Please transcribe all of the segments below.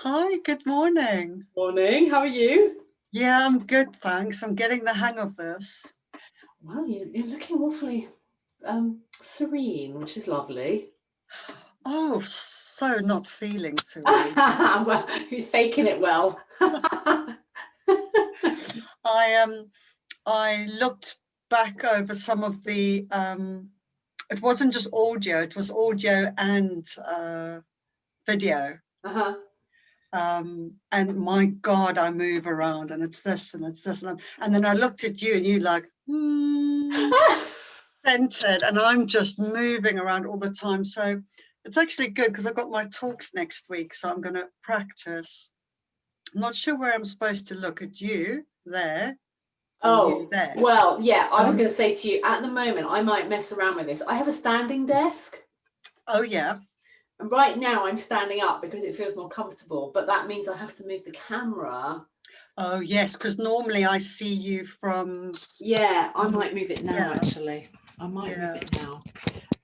Hi, good morning. Morning, how are you? Yeah, I'm good, thanks. I'm getting the hang of this. Well, you're looking awfully serene, which is lovely. Oh, so not feeling serene. Well, you're faking it well. I looked back over some of the it wasn't just audio, it was audio and video. Uh-huh. And my God, I move around and it's this and it's this and then I looked at you and you like, centered, and I'm just moving around all the time. So it's actually good because I've got my talks next week, so I'm going to practice. I'm not sure where I'm supposed to look at you there or you there. Well, yeah, I was going to say to you, at the moment, I might mess around with this. I have a standing desk. Oh, yeah. And right now I'm standing up because it feels more comfortable, but that means I have to move the camera. Oh, yes, because normally I see you from... Yeah, I might move it now, actually. I might move it now.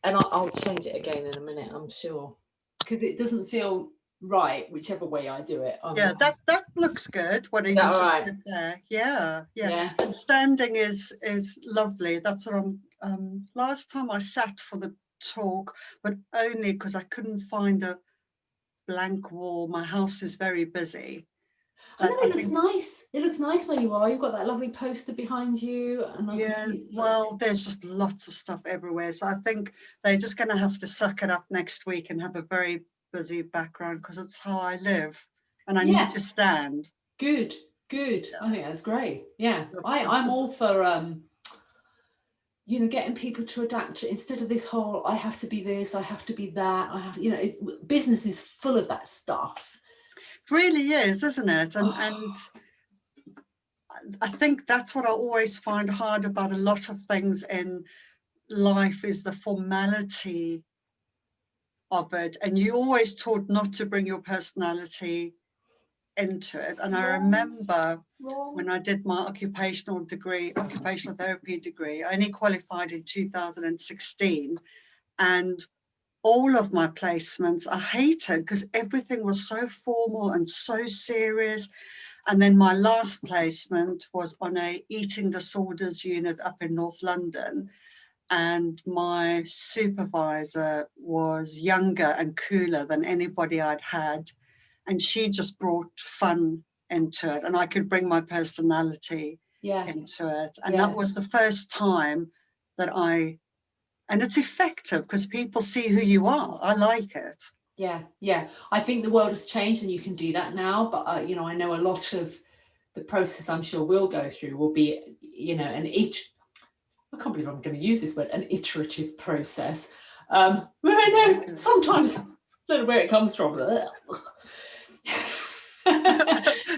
And I'll change it again in a minute, I'm sure. Because it doesn't feel right, whichever way I do it. Yeah, that looks good. What you just did there. Yeah. And standing is lovely. That's what I'm... last time I sat for the talk, but only because I couldn't find a blank wall. My house is very busy. I know, it looks nice. It looks nice where you are. You've got that lovely poster behind you. And yeah, well, there's just lots of stuff everywhere. So I think they're just going to have to suck it up next week and have a very busy background because it's how I live and I need to stand. Good. Yeah. I think that's great. Yeah, I'm all for getting people to adapt instead of this whole I have to be this, I have to be that. Business is full of that stuff. It really is, isn't it? And I think that's what I always find hard about a lot of things in life is the formality of it. And you always taught not to bring your personality into it. And I remember when I did my occupational therapy degree, I only qualified in 2016. And all of my placements I hated because everything was so formal and so serious. And then my last placement was on a eating disorders unit up in North London. And my supervisor was younger and cooler than anybody I'd had. And she just brought fun into it. And I could bring my personality into it. And that was the first time that and it's effective because people see who you are. I like it. Yeah. I think the world has changed and you can do that now. But, I know a lot of the process I'm sure we'll go through will be, I can't believe I'm going to use this word, an iterative process. I know sometimes I don't know where it comes from.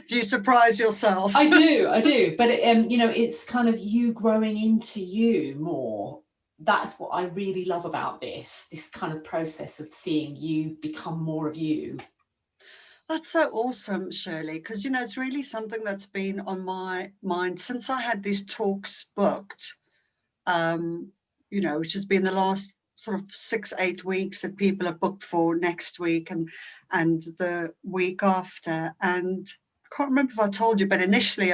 Do you surprise yourself? I do. But, it's kind of you growing into you more. That's what I really love about this kind of process of seeing you become more of you. That's so awesome, Shirley, because, it's really something that's been on my mind since I had these talks booked, which has been the last sort of 6-8 weeks that people have booked for next week and the week after. And I can't remember if I told you, but initially,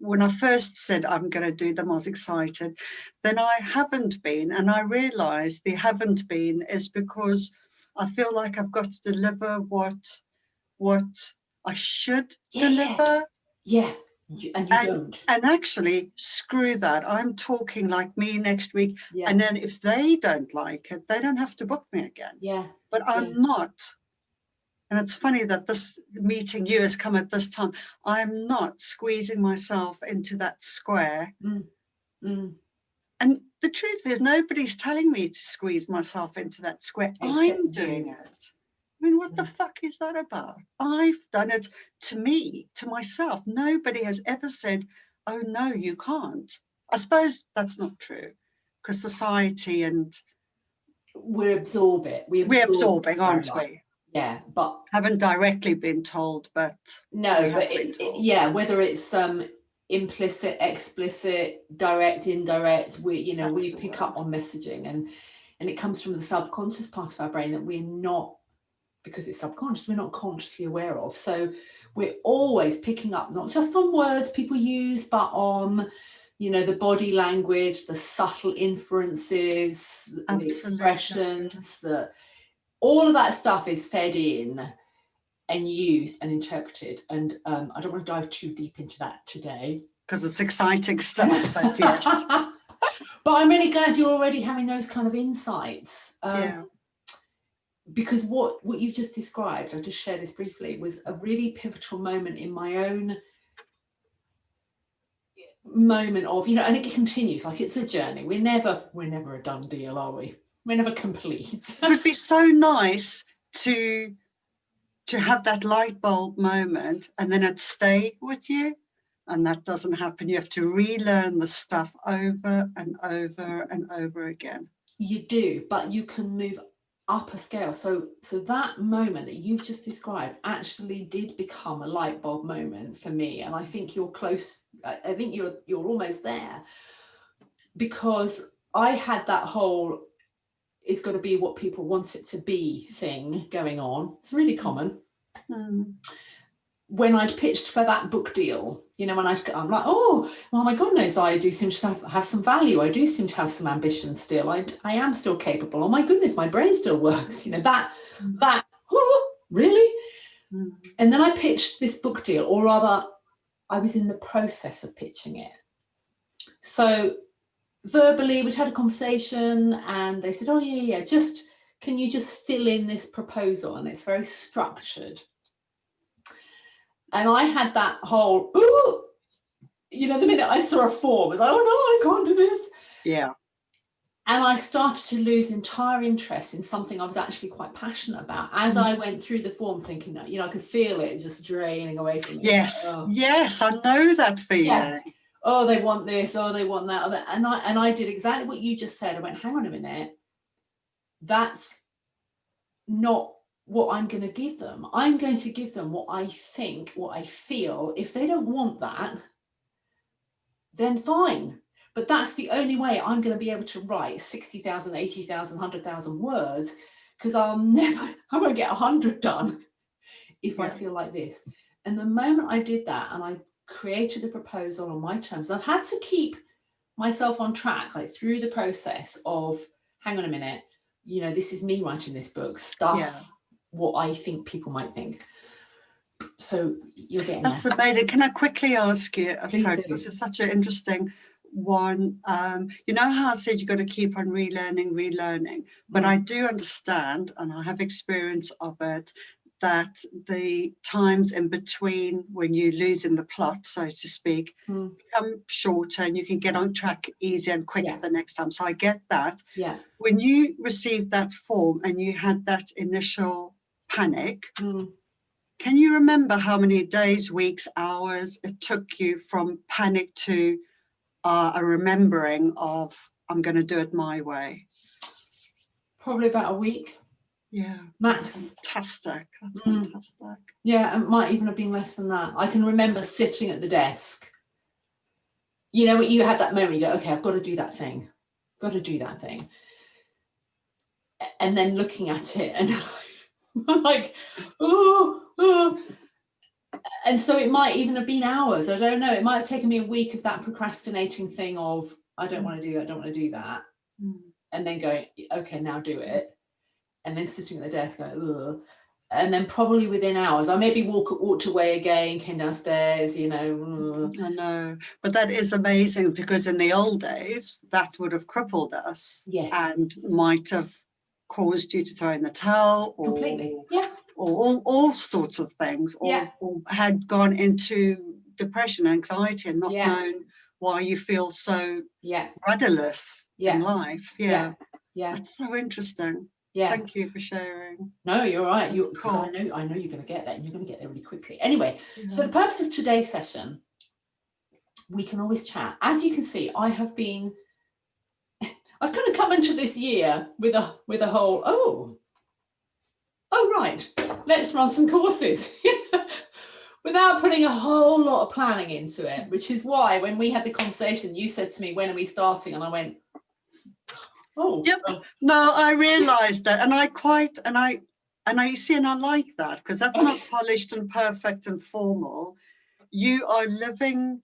when I first said I'm going to do them, I was excited. Then I haven't been, and I realized the haven't been is because I feel like I've got to deliver what I should deliver. Yeah. And you don't. And actually, screw that. I'm talking like me next week. Yeah. And then if they don't like it, they don't have to book me again. Yeah. But I'm not. And it's funny that this meeting you has come at this time. I'm not squeezing myself into that square. And the truth is, nobody's telling me to squeeze myself into that square. Except I'm doing it. I mean, what the fuck is that about? I've done it to me, to myself. Nobody has ever said, oh, no, you can't. I suppose that's not true because society and... We absorb it. We're absorbing, aren't we? Yeah, but... Haven't directly been told, but... No, but whether it's implicit, explicit, direct, indirect, we pick up on messaging and it comes from the subconscious part of our brain that we're not because it's subconscious, we're not consciously aware of. So we're always picking up, not just on words people use, but on, you know, the body language, the subtle inferences, the expressions, all of that stuff is fed in and used and interpreted. And I don't want to dive too deep into that today, because it's exciting stuff, but yes. But I'm really glad you're already having those kind of insights. Because what you've just described, I'll just share this briefly, was a really pivotal moment in my own moment of, you know, and it continues, like it's a journey. We're never a done deal, are we? We're never complete. It would be so nice to have that light bulb moment and then it stay with you. And that doesn't happen. You have to relearn the stuff over and over and over again. You do, but you can move up a scale. So that moment that you've just described actually did become a light bulb moment for me. And I think you're close. I think you're almost there, because I had that whole, it's got to be what people want it to be thing going on. It's really common. When I'd pitched for that book deal, you know, when I'm like, oh my goodness, I do seem to have some value. I do seem to have some ambition still. I am still capable. Oh my goodness, my brain still works. You know, that, oh, really? And then I pitched this book deal, or rather, I was in the process of pitching it. So verbally, we'd had a conversation and they said, oh yeah, can you just fill in this proposal? And it's very structured. And I had that whole, ooh, you know, the minute I saw a form, I was like, oh no, I can't do this. Yeah. And I started to lose entire interest in something I was actually quite passionate about as I went through the form, thinking that, you know, I could feel it just draining away from me. Yes, like, oh. Yes, I know that feeling. Yeah. Oh, they want this, oh, they want that. And I did exactly what you just said. I went, hang on a minute, that's not what I'm going to give them. I'm going to give them what I think, what I feel. If they don't want that, then fine. But that's the only way I'm going to be able to write 60,000, 80,000, 100,000 words, because I won't get 100 done if I feel like this. And the moment I did that and I created a proposal on my terms, I've had to keep myself on track, like through the process of, hang on a minute, you know, this is me writing this book, stuff, what I think people might think. So you're getting That's there. amazing. Can I quickly ask you, sorry, do. this is such an interesting one. You know how I said you've got to keep on relearning, but I do understand, and I have experience of it, that the times in between when you lose in the plot, so to speak, become shorter and you can get on track easier and quicker the next time. So I get that. Yeah. When you received that form and you had that initial panic, can you remember how many days, weeks, hours it took you from panic to a remembering of, I'm going to do it my way? Probably about a week. Yeah, Max. That's fantastic. That's fantastic. Yeah, it might even have been less than that. I can remember sitting at the desk. You know, you have that moment, you go, okay, I've got to do that thing. Got to do that thing. And then looking at it and I'm like, oh. And so it might even have been hours. I don't know. It might have taken me a week of that procrastinating thing of, I don't want to do that, I don't want to do that. And then going, okay, now do it. And then sitting at the desk going, ugh. And then probably within hours, I maybe walked away again, came downstairs, you know. I know, but that is amazing, because in the old days, that would have crippled us and might have caused you to throw in the towel, or completely, or all sorts of things, or had gone into depression, anxiety, and not known why you feel so rudderless in life. That's so interesting. Thank you for sharing. No, you're right. Because I know you're going to get that, and you're going to get there really quickly. Anyway, so the purpose of today's session, we can always chat. As you can see, I've kind of come into this year with a whole, oh right, let's run some courses. Without putting a whole lot of planning into it, which is why when we had the conversation, you said to me, when are we starting? And I went, oh. Yep. No, I realised that, and I And I see, and I like that, because that's not polished and perfect and formal. You are living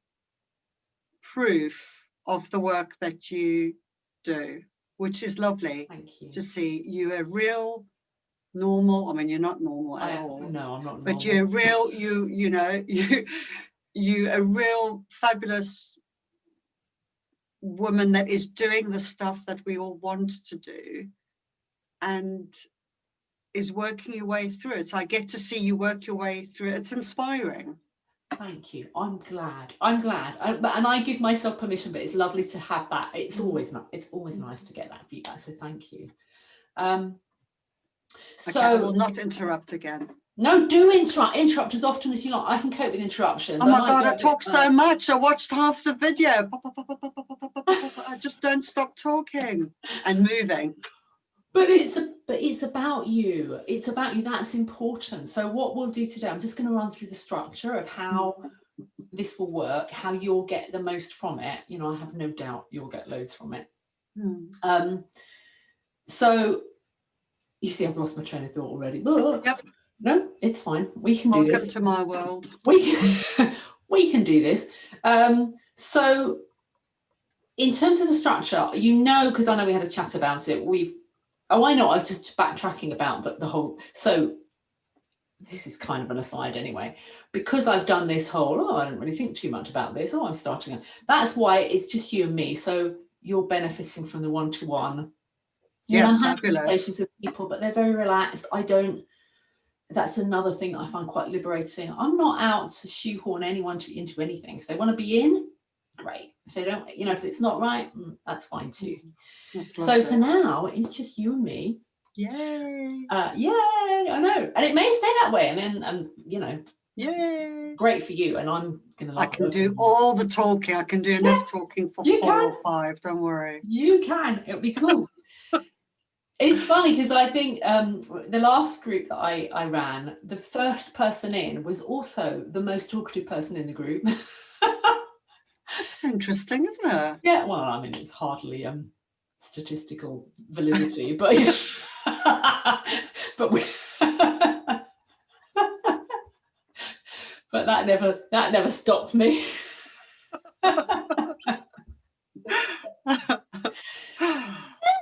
proof of the work that you do, which is lovely. Thank you. To see. You are real, normal. I mean, you're not normal at all. No, I'm not normal. But you're real. You know, you a real fabulous woman that is doing the stuff that we all want to do, and is working your way through it. So I get to see you work your way through it. It's inspiring. Thank you. I'm glad. And I give myself permission, but it's lovely to have that. It's always nice to get that feedback. So thank you. So okay, I will not interrupt again. No, do interrupt as often as you like. I can cope with interruptions. Oh my God, I talk so much. I watched half the video. I just don't stop talking and moving. But it's about you. It's about you. That's important. So what we'll do today, I'm just going to run through the structure of how this will work, how you'll get the most from it. You know, I have no doubt you'll get loads from it. So you see, I've lost my train of thought already. Yep. No, it's fine. We can do this. Welcome to my world. We can do this. So in terms of the structure, you know, because I know we had a chat about it, I was just backtracking about the whole, so this is kind of an aside anyway, because I've done this whole, I don't really think too much about this, I'm starting, that's why it's just you and me, so you're benefiting from the one-to-one. Yeah, I'm fabulous. with people, but they're very relaxed. That's another thing that I find quite liberating. I'm not out to shoehorn anyone into anything. If they want to be in, great. If they don't, you know, if it's not right, that's fine too. So for now, it's just you and me. Yay. Yay, I know. And it may stay that way. And you know, yay. Great for you. And I'm going to love I can do all the talking. I can do enough talking for 4 or 5. Don't worry. You can. It'll be cool. It's funny because I think the last group that I ran, the first person in was also the most talkative person in the group. That's interesting, isn't it? Yeah, well, I mean, it's hardly statistical validity, but but but that never stopped me.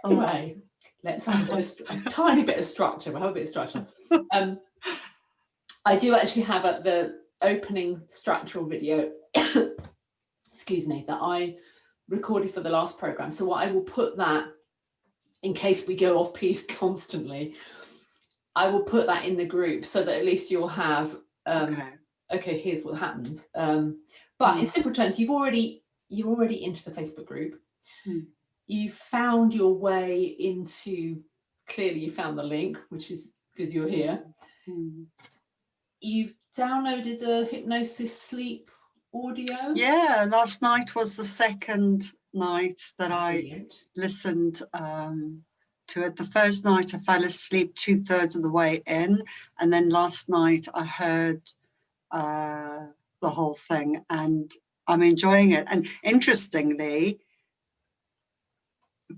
Anyway, let's have a tiny bit of structure. We'll have a bit of structure. I do actually have the opening structural video, excuse me, that I recorded for the last program. So what I will put that, in case we go off piece constantly, I will put that in the group so that at least you'll have, okay, here's what happens. But in simple terms, you're already into the Facebook group. You found your way into, clearly you found the link, which is because you're here. You've downloaded the hypnosis sleep audio. Yeah, last night was the second night that I listened to it. The first night I fell asleep 2/3 of the way in, and then last night I heard the whole thing, and I'm enjoying it. And interestingly,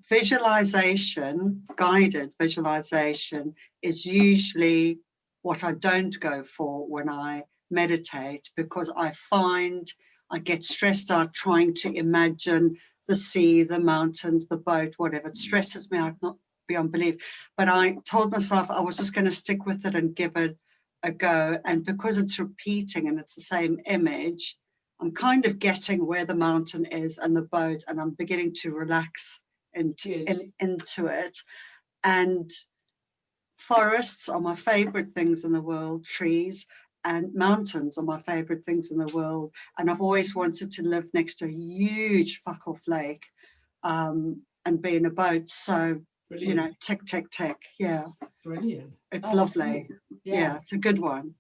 visualization, guided visualization, is usually what I don't go for when I meditate, because I find I get stressed out trying to imagine the sea, the mountains, the boat, whatever. It stresses me out, not beyond belief. But I told myself I was just going to stick with it and give it a go. And because it's repeating and it's the same image, I'm kind of getting where the mountain is and the boat, and I'm beginning to relax into it. And forests are my favorite things in the world, trees, and mountains are my favorite things in the world. And I've always wanted to live next to a huge fuck off lake and be in a boat. So, you know, tick, tick, tick. Yeah. Brilliant. It's lovely. Cool. Yeah, it's a good one.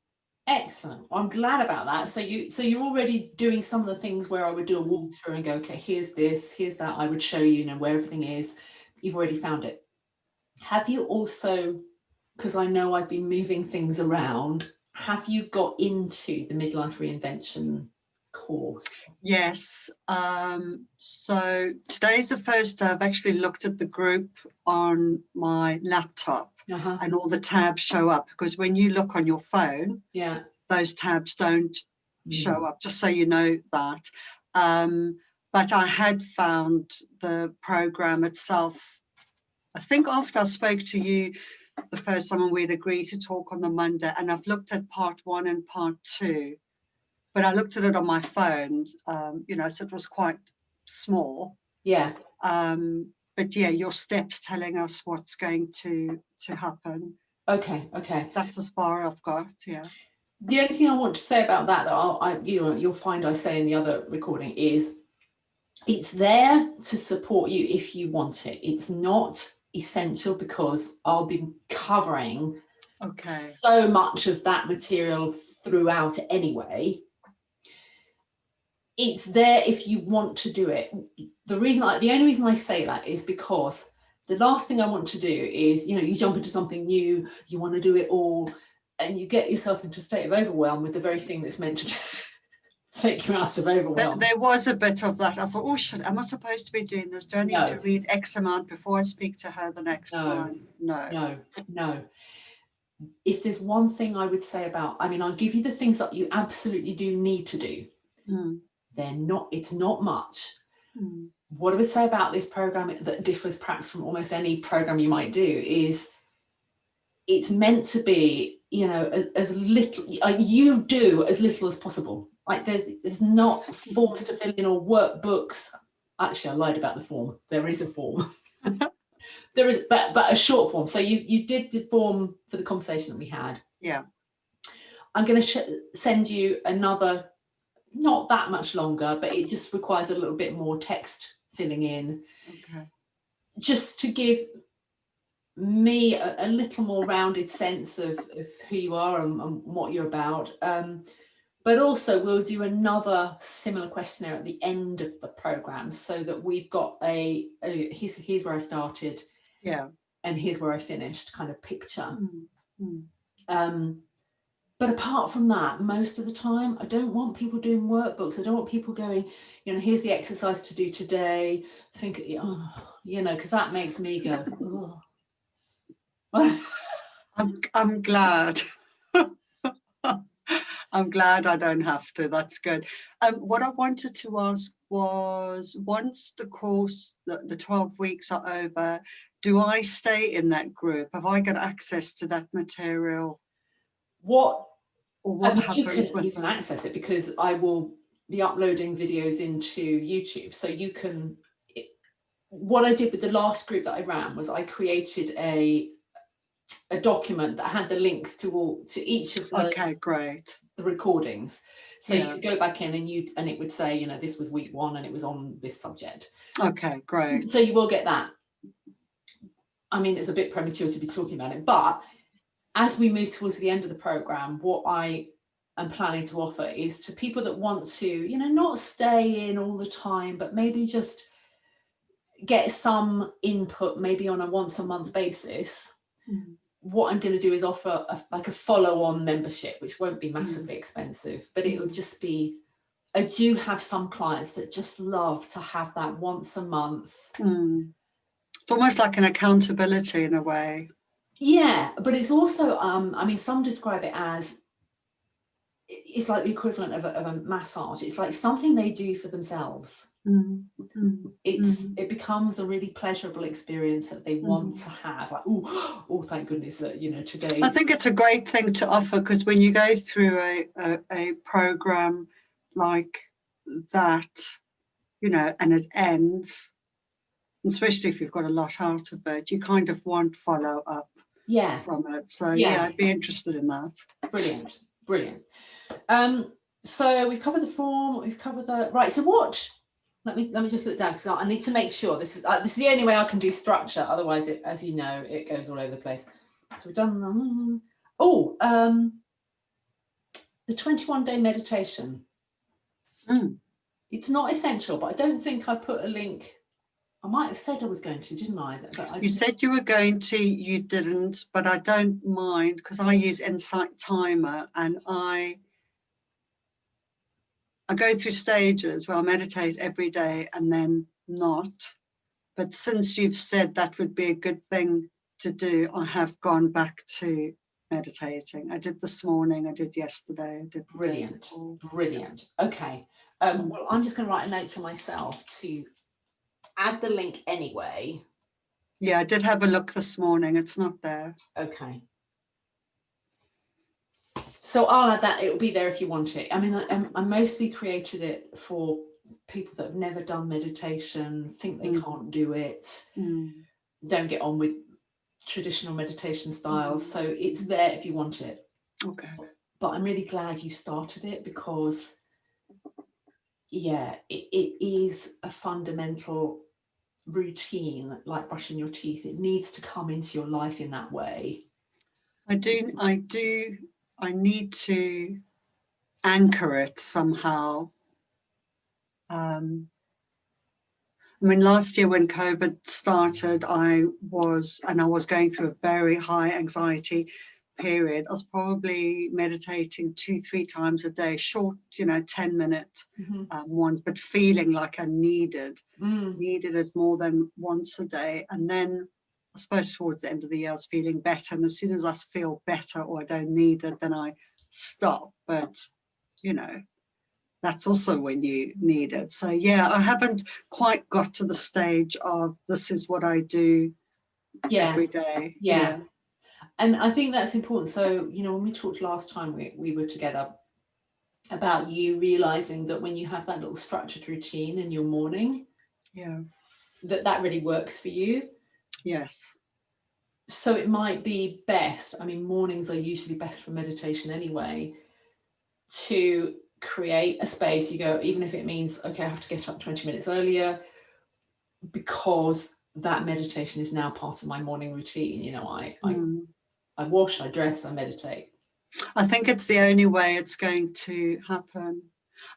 Excellent. I'm glad about that. So you're already doing some of the things where I would do a walkthrough and go, okay, here's this, here's that. I would show you, where everything is. You've already found it. Have you also, because I know I've been moving things around, have you got into the midlife reinvention course? Yes. So today's the first day I've actually looked at the group on my laptop. and all the tabs show up, because when you look on your phone, Yeah. those tabs don't show up, just so you know that. But I had found the program itself, I think after I spoke to you the first time, and we'd agreed to talk on the Monday, and I've looked at part 1 and part 2, but I looked at it on my phone, you know, so it was quite small. Yeah. But yeah, your steps telling us what's going to happen. Okay. That's as far I've got. Yeah. The only thing I want to say about that you'll find I say in the other recording is, it's there to support you if you want it. It's not essential, because I'll be covering so much of that material throughout anyway. It's there if you want to do it. The only reason I say that is because the last thing I want to do is, you know, you jump into something new, you want to do it all, and you get yourself into a state of overwhelm with the very thing that's meant to take you out of overwhelm. There was a bit of that. I thought, oh shit, am I supposed to be doing this? Do I need to read X amount before I speak to her the next time? No. If there's one thing I would say about, I mean, I'll give you the things that you absolutely do need to do. It's not much. What I would say about this program that differs perhaps from almost any program you might do is, it's meant to be, you know, as little, you do as little as possible. Like there's not forms to fill in or workbooks. Actually, I lied about the form. There is a form. There is, but a short form. So you did the form for the conversation that we had. Yeah. I'm going to send you another, not that much longer, but it just requires a little bit more text filling in. Okay. Just to give me a little more rounded sense of who you are and what you're about. But also we'll do another similar questionnaire at the end of the program, so that we've got here's where I started, and here's where I finished kind of picture. But apart from that, most of the time, I don't want people doing workbooks. I don't want people going, you know, here's the exercise to do today. Think, oh, you know, because that makes me go, oh. I'm glad. I'm glad I don't have to. That's good. What I wanted to ask was, once the course, the 12 weeks are over, do I stay in that group? Have I got access to that material? What happens with you can access it, because I will be uploading videos into YouTube. So you can, what I did with the last group that I ran was I created a document that had the links to each of the recordings. So you could go back in and it would say, you know, this was week 1 and it was on this subject. Okay, great. So you will get that. I mean, it's a bit premature to be talking about it, but as we move towards the end of the program, what I am planning to offer is to people that want to, you know, not stay in all the time, but maybe just get some input, maybe on a once a month basis. What I'm going to do is offer like a follow-on membership, which won't be massively expensive, but it will just be, I do have some clients that just love to have that once a month. It's almost like an accountability in a way. Yeah, but it's also, I mean, some describe it as, it's like the equivalent of a massage. It's like something they do for themselves. It becomes a really pleasurable experience that they want to have. Like, oh, thank goodness that, you know, today. I think it's a great thing to offer, because when you go through a program like that, you know, and it ends, especially if you've got a lot out of it, you kind of want follow up from it. So yeah, I'd be interested in that. Brilliant. So we've covered the form, we've covered the right. So what? Let me just look down, because I need to make sure this is the only way I can do structure. Otherwise, it, as you know, it goes all over the place. So we've done the 21-day meditation. It's not essential, but I don't think I put a link. I might have said I was going to, didn't I? You said you were going to, you didn't, but I don't mind, because I use Insight Timer, and I go through stages where I meditate every day and then not. But since you've said that would be a good thing to do, I have gone back to meditating. I did this morning, I did yesterday, I did the day before. Brilliant. Okay. Well, I'm just going to write a note to myself to add the link anyway. Yeah, I did have a look this morning. It's not there. Okay. So I'll add that. It will be there if you want it. I mean, I mostly created it for people that have never done meditation, think they can't do it, don't get on with traditional meditation styles. So it's there if you want it. Okay. But I'm really glad you started it, because yeah, it is a fundamental routine, like brushing your teeth. It needs to come into your life in that way. I need to anchor it somehow. I mean, last year when COVID started, I was going through a very high anxiety period. I was probably meditating 2-3 times a day, short, 10-minute ones, but feeling like I needed it more than once a day. And then I suppose towards the end of the year, I was feeling better. And as soon as I feel better or I don't need it, then I stop. But, that's also when you need it. So yeah, I haven't quite got to the stage of this is what I do every day. Yeah. And I think that's important. So, when we talked last time we were together about you realizing that when you have that little structured routine in your morning, that really works for you. Yes. So it might be best, I mean, mornings are usually best for meditation anyway, to create a space. You go, even if it means, okay, I have to get up 20 minutes earlier, because that meditation is now part of my morning routine. I wash, I dress, I meditate. I think it's the only way it's going to happen.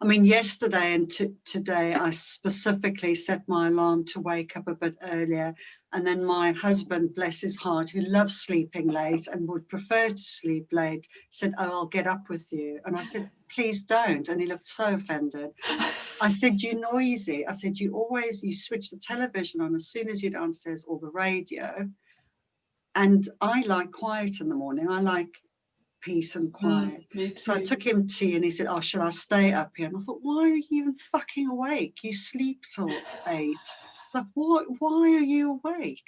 I mean, yesterday and today, I specifically set my alarm to wake up a bit earlier. And then my husband, bless his heart, who loves sleeping late and would prefer to sleep late, said, "Oh, I'll get up with you." And I said, "Please don't." And he looked so offended. I said, "You're noisy." I said, you switch the television on as soon as you're downstairs, or the radio. And I like quiet in the morning. I like peace and quiet. So I took him tea and he said, "Oh, should I stay up here?" And I thought, why are you even fucking awake? You sleep till 8. Like, why are you awake?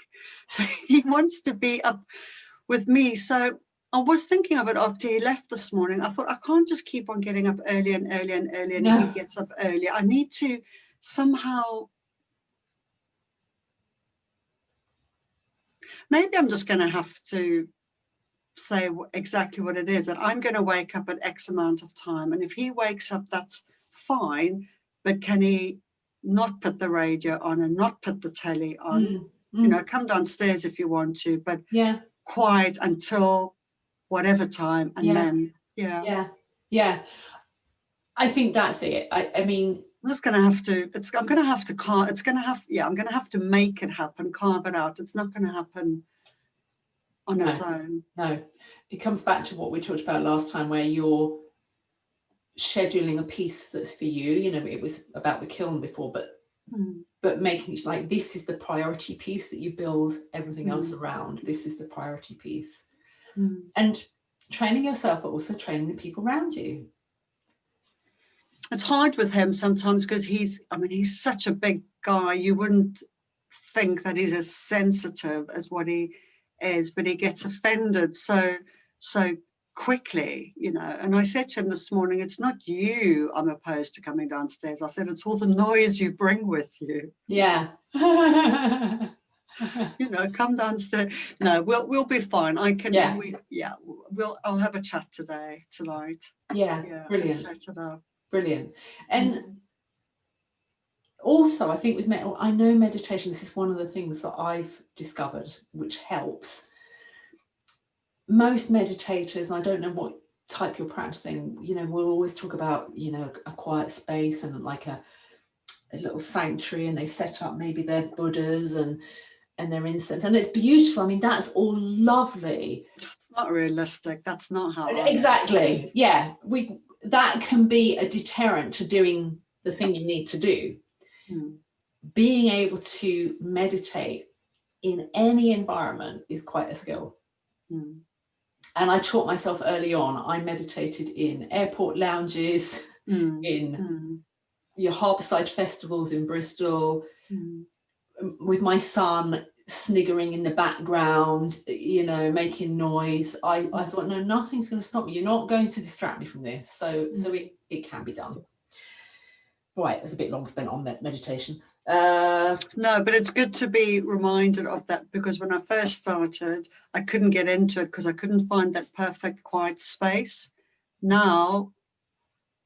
So he wants to be up with me. So I was thinking of it after he left this morning. I thought, I can't just keep on getting up earlier and earlier and earlier, and he gets up earlier. I need to somehow, maybe I'm just going to have to say exactly what it is, that I'm going to wake up at X amount of time, and if he wakes up, that's fine, but can he not put the radio on and not put the telly on? Come downstairs if you want to, but quiet until whatever time, and then I think that's it. I mean, I'm just going to have to, I'm going to have to make it happen, carve it out. It's not going to happen on its own. No, it comes back to what we talked about last time, where you're scheduling a piece that's for you. It was about the kiln before, but making it like, this is the priority piece that you build everything else around. This is the priority piece. And training yourself, but also training the people around you. It's hard with him sometimes, because he's such a big guy. You wouldn't think that he's as sensitive as what he is, but he gets offended so quickly, And I said to him this morning, "It's not you I'm opposed to coming downstairs." I said, "It's all the noise you bring with you." Yeah. Come downstairs. No, we'll be fine. I can. I'll have a chat tonight. Yeah. Brilliant. Set it up. Brilliant. And also, I think with I know meditation, this is one of the things that I've discovered which helps. Most meditators, and I don't know what type you're practicing, we'll always talk about, a quiet space and like a little sanctuary, and they set up maybe their Buddhas and their incense, and it's beautiful. I mean, that's all lovely. It's not realistic. That's not how exactly. Yeah, that can be a deterrent to doing the thing you need to do. Being able to meditate in any environment is quite a skill. Mm. And I taught myself early on. I meditated in airport lounges, in your harbourside festivals in Bristol, with my son sniggering in the background, you know, making noise. I thought, no, nothing's going to stop me. You're not going to distract me from this. So it can be done. Right, it was a bit long spent on meditation. No, but it's good to be reminded of that, because when I first started, I couldn't get into it because I couldn't find that perfect quiet space. Now,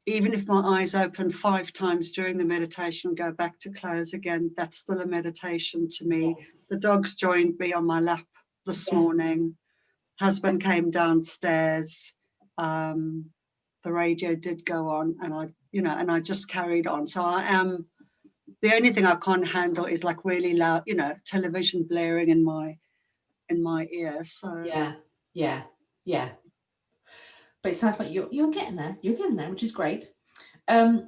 even if my eyes open 5 times during the meditation, go back to close again, that's still a meditation to me. Yes. The dogs joined me on my lap this morning. Husband came downstairs. The radio did go on, and I just carried on. So I am, the only thing I can't handle is like really loud, television blaring in my ear. So yeah. But it sounds like you're getting there. You're getting there, which is great. So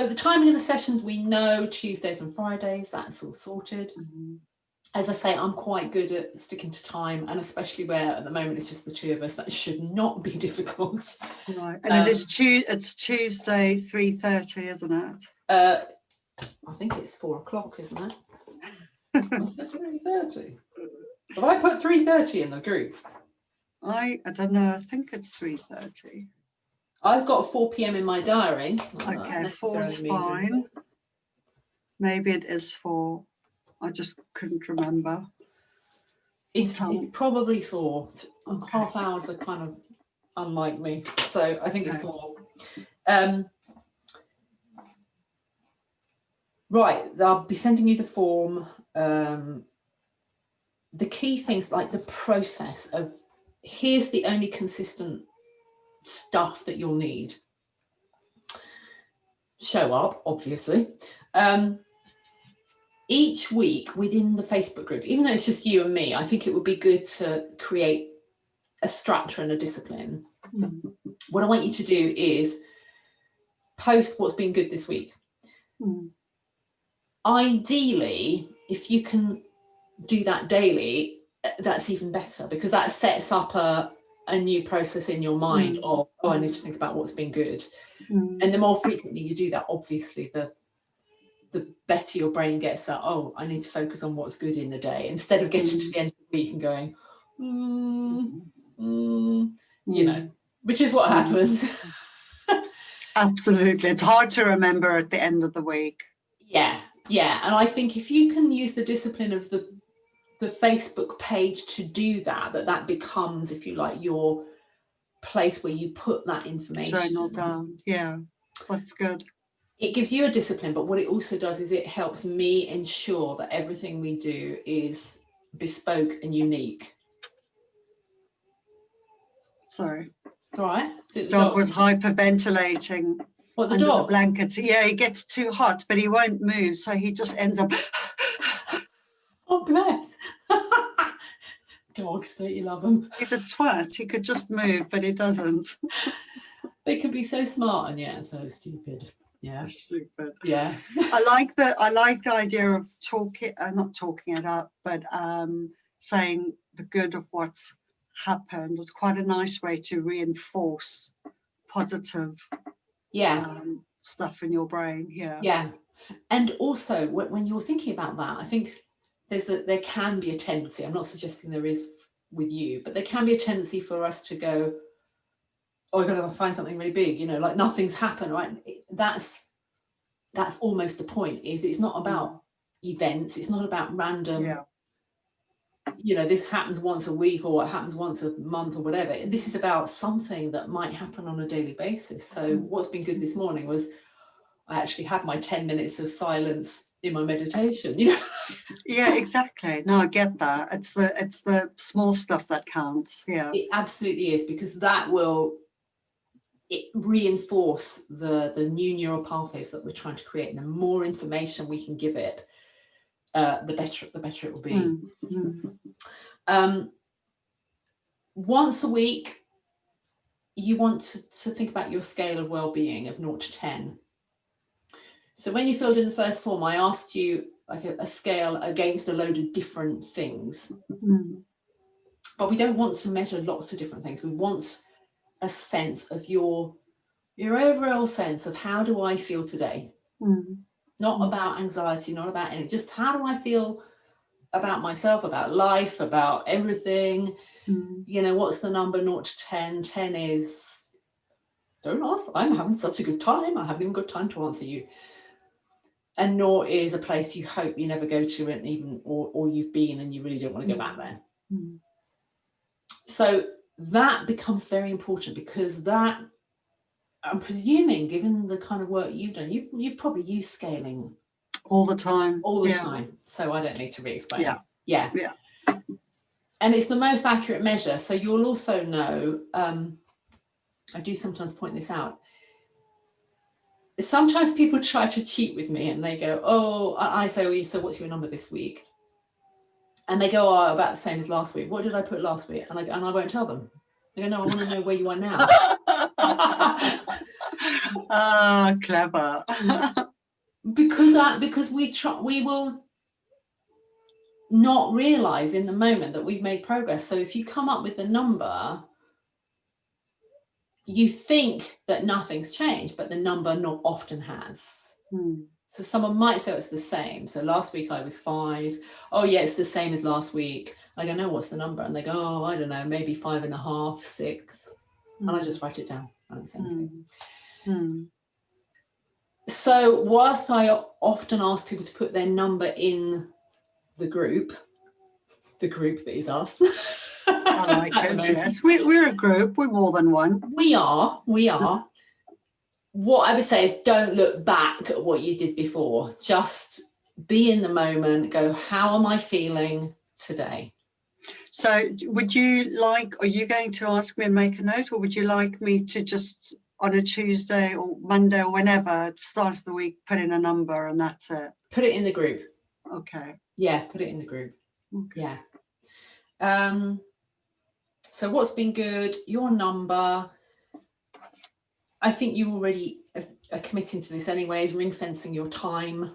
the timing of the sessions, we know Tuesdays and Fridays. That's all sorted. As I say, I'm quite good at sticking to time, and especially where at the moment it's just the two of us, that should not be difficult. Right, and it's Tuesday 3:30, isn't it? I think it's 4 o'clock, isn't it? What's the 3:30? Have I put 3:30 in the group? I don't know. I think it's 3:30. I've got 4 p.m. in my diary. Okay, 4's fine. Maybe it is 4. I just couldn't remember. It's probably 4. Okay. Half hours are kind of unlike me, so I think it's 4. Right, I'll be sending you the form. The key things, like the process of, here's the only consistent stuff that you'll need. Show up, obviously. Each week within the Facebook group, even though it's just you and me, I think it would be good to create a structure and a discipline. What I want you to do is post what's been good this week. Ideally, if you can do that daily, that's even better, because that sets up a new process in your mind of, I need to think about what's been good. And the more frequently you do that, obviously, the better your brain gets at, I need to focus on what's good in the day, instead of getting to the end of the week and going, which is what happens. Absolutely. It's hard to remember at the end of the week. Yeah. And I think if you can use the discipline of the Facebook page to do that becomes, if you like, your place where you put that information. Journal down. Yeah, that's good. It gives you a discipline, but what it also does is it helps me ensure that everything we do is bespoke and unique. Sorry. It's all right. The dog was hyperventilating. What, the under dog? The blankets. Yeah, he gets too hot, but he won't move, so he just ends up. Oh, bless. Dogs, don't you love them? He's a twat. He could just move, but he doesn't. They could be so smart and yet so stupid. Yeah. Stupid. Yeah. I like the idea of not talking it up, but saying the good of what's happened. It's quite a nice way to reinforce positive stuff in your brain. Yeah. And also when you're thinking about that, I think there can be a tendency, I'm not suggesting there is with you, but there can be a tendency for us to go, I gotta find something really big, like nothing's happened, right? That's almost the point. It's not about events, it's not about random, this happens once a week or it happens once a month or whatever. This is about something that might happen on a daily basis. So what's been good this morning was I actually had my 10 minutes of silence in my meditation, Yeah, exactly. No, I get that. It's the small stuff that counts. Yeah, it absolutely is, because that will reinforce the new neural pathways that we're trying to create. And the more information we can give it, the better it will be. Once a week, you want to think about your scale of well-being of 0 to 10. So when you filled in the first form, I asked you like a scale against a load of different things. Mm. But we don't want to measure lots of different things. We want a sense of your overall sense of how do I feel today? Mm. Not about anxiety, not about anything, just how do I feel about myself, about life, about everything. You know, what's the number 0 to 10? 10 is, don't ask, I'm having such a good time. I haven't even got time to answer you. And 0 is a place you hope you never go to, and even or you've been and you really don't want to go back there. So that becomes very important, because that, I'm presuming, given the kind of work you've done, you've probably used scaling all the time. So I don't need to re-explain. Yeah. And it's the most accurate measure. So you'll also know, I do sometimes point this out, sometimes people try to cheat with me and they go, oh, I say, well, so what's your number this week? And they go, oh, about the same as last week. What did I put last week? And I won't tell them. I go, no, I want to know where you are now. Clever. because we will not realize in the moment that we've made progress. So if you come up with the number, you think that nothing's changed, but the number not often has. So someone might say it's the same. So last week I was 5. Oh yeah, it's the same as last week. I go, no, what's the number? And they go, oh, I don't know, maybe 5.5, 6. And I just write it down. I don't say anything. So whilst I often ask people to put their number in the group that is us. I like it, yes. We're a group, we're more than one. We are. What I would say is, don't look back at what you did before. Just be in the moment, go, how am I feeling today? So are you going to ask me and make a note, or would you like me to just on a Tuesday or Monday or whenever, start of the week, put in a number and that's it? Put it in the group. Okay. Yeah, put it in the group. Okay. Yeah. So what's been good? Your number. I think you already are committing to this anyways, ring fencing your time.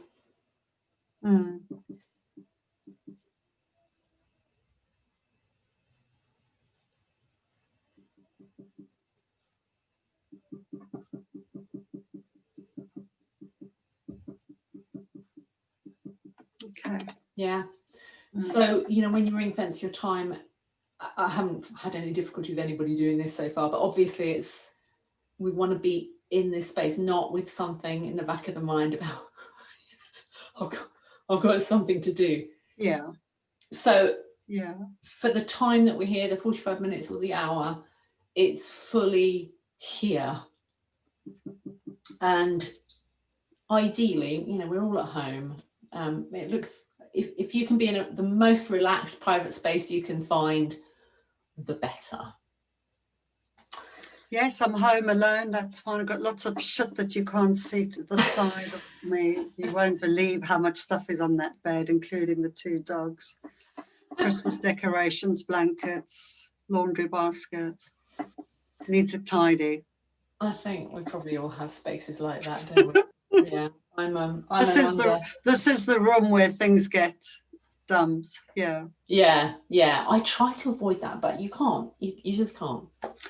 Okay. Yeah. So, you know, when you ring fence your time, I haven't had any difficulty with anybody doing this so far, but obviously we want to be in this space, not with something in the back of the mind about, I've got something to do. Yeah. So for the time that we're here, the 45 minutes or the hour, it's fully here. And ideally, you know, we're all at home. It looks, if you can be in the most relaxed private space you can find, the better. Yes, I'm home alone. That's fine. I've got lots of shit that you can't see to the side of me. You won't believe how much stuff is on that bed, including the 2 dogs. Christmas decorations, blankets, laundry basket. Needs it tidy. I think we probably all have spaces like that, don't we? Yeah. This is the room where things get dumped. Yeah. I try to avoid that, but you can't. You just can't.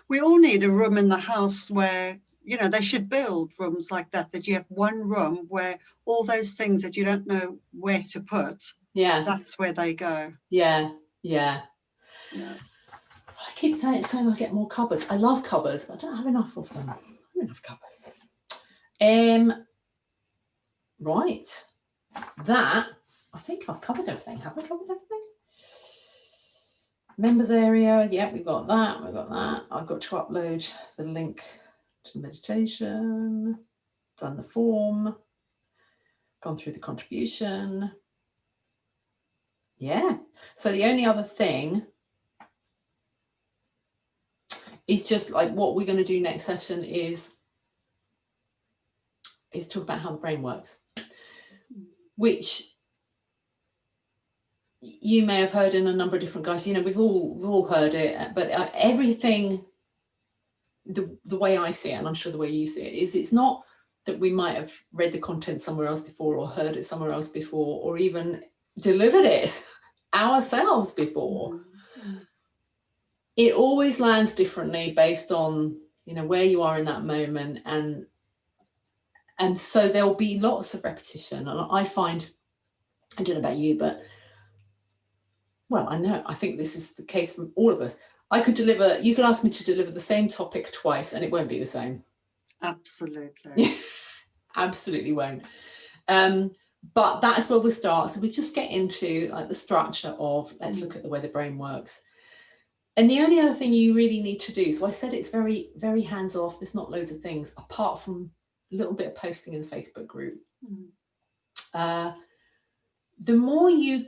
We all need a room in the house where, you know, they should build rooms like that you have one room where all those things that you don't know where to put, that's where they go. Yeah. I keep saying I'll get more cupboards. I love cupboards, but I don't have enough of them. I don't have enough cupboards. Right. That, I think I've covered everything. Have I covered everything? Members area, yeah, we've got that. I've got to upload the link to the meditation, done the form, gone through the contribution. Yeah. So the only other thing is just like what we're going to do next session is talk about how the brain works, which you may have heard in a number of different guys. You know, we've all heard it, but everything, the way I see it, and I'm sure the way you see it, is that we might have read the content somewhere else before, or heard it somewhere else before, or even delivered it ourselves before. It always lands differently based on, you know, where you are in that moment, and so there'll be lots of repetition. And I find, I don't know about you, but well, I think this is the case for all of us. You could ask me to deliver the same topic twice and it won't be the same. Absolutely. Absolutely won't. But that's where we'll start. So we just get into like the structure of, let's look at the way the brain works. And the only other thing you really need to do, so I said it's very, very hands off. There's not loads of things apart from a little bit of posting in the Facebook group. The more you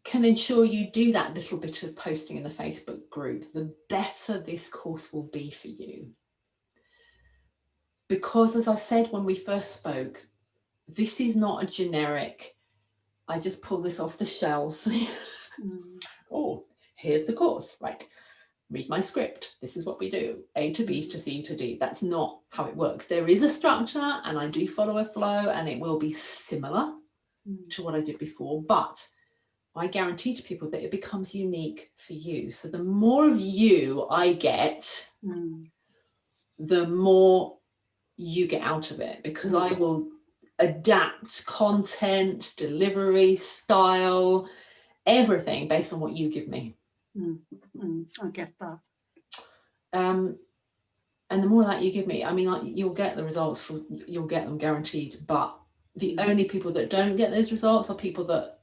can ensure you do that little bit of posting in the Facebook group, the better this course will be for you. Because as I said when we first spoke, this is not a generic, I just pull this off the shelf. Oh, here's the course, right? Read my script. This is what we do. A to B to C to D. That's not how it works. There is a structure and I do follow a flow and it will be similar to what I did before, but I guarantee to people that it becomes unique for you. So the more of you I get, the more you get out of it, because I will adapt content, delivery, style, everything based on what you give me. I get that. And the more that you give me, I mean, like, you'll get the results, you'll get them guaranteed. But the only people that don't get those results are people that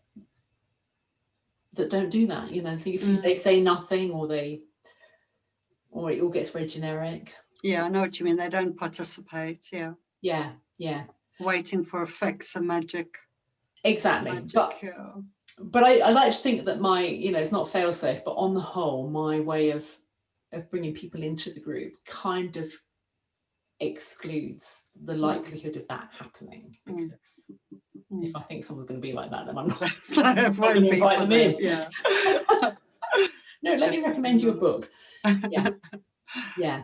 don't do that. You know, if they say nothing, or it all gets very generic. Yeah, I know what you mean. They don't participate. Yeah. Waiting for a fix, a magic. Exactly. But I like to think that my, you know, it's not fail safe, but on the whole, my way of bringing people into the group kind of excludes the likelihood of that happening, because if I think someone's going to be like that, then I'm not going to invite them in. Yeah. No, let me recommend you a book. Yeah.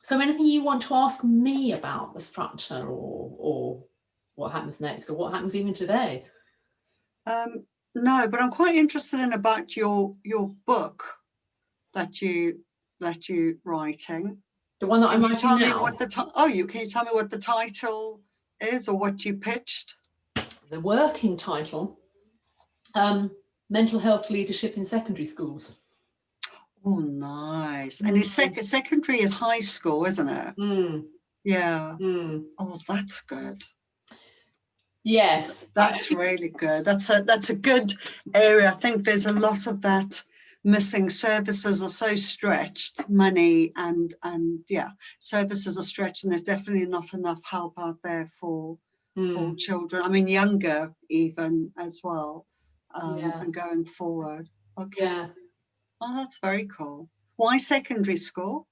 So anything you want to ask me about the structure, or what happens next, or what happens even today? No, but I'm quite interested in about your book that you writing. The one that I'm writing now. Can you tell me what the title is, or what you pitched? The working title, Mental Health Leadership in Secondary Schools. Oh, nice. And secondary is high school, isn't it? Yeah. Oh, that's good. Yes, that's really good. That's a good area. I think there's a lot of that missing. Services are so stretched, money and services are stretched, and there's definitely not enough help out there for children. I mean, younger even as well, and going forward. Okay. Yeah. Oh, that's very cool. Why secondary school?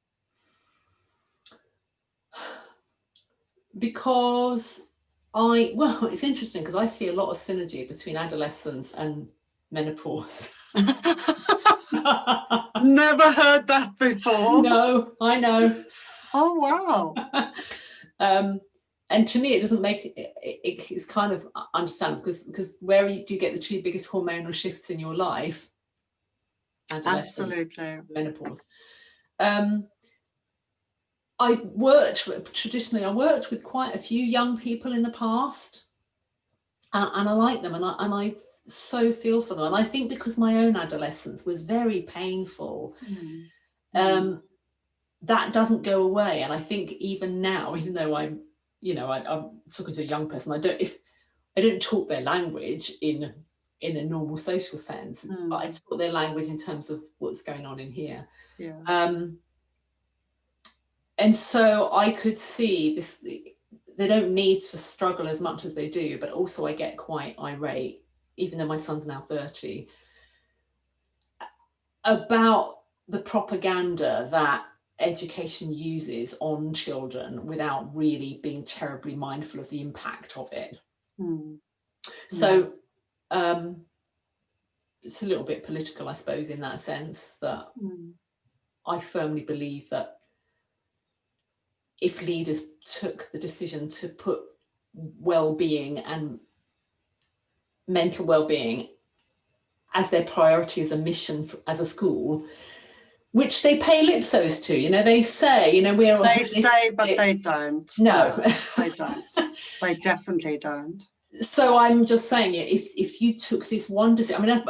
Because it's interesting because I see a lot of synergy between adolescence and menopause. Never heard that before. No, I know. Oh, wow. And to me, it doesn't make it's kind of understandable, because where do you get the two biggest hormonal shifts in your life? Absolutely. Menopause. I worked with quite a few young people in the past, and I like them, and I so feel for them. And I think because my own adolescence was very painful, that doesn't go away. And I think even now, even though I'm talking to a young person, I don't talk their language in a normal social sense, but I talk their language in terms of what's going on in here. And so I could see this, they don't need to struggle as much as they do, but also I get quite irate, even though my son's now 30, about the propaganda that education uses on children without really being terribly mindful of the impact of it. So it's a little bit political, I suppose, in that sense, that I firmly believe that if leaders took the decision to put well-being and mental well-being as their priority, as a mission as a school, which they pay lip service to. They say, we're all They say, but they don't. No. They don't. They definitely don't. So I'm just saying, if you took this one decision, I mean,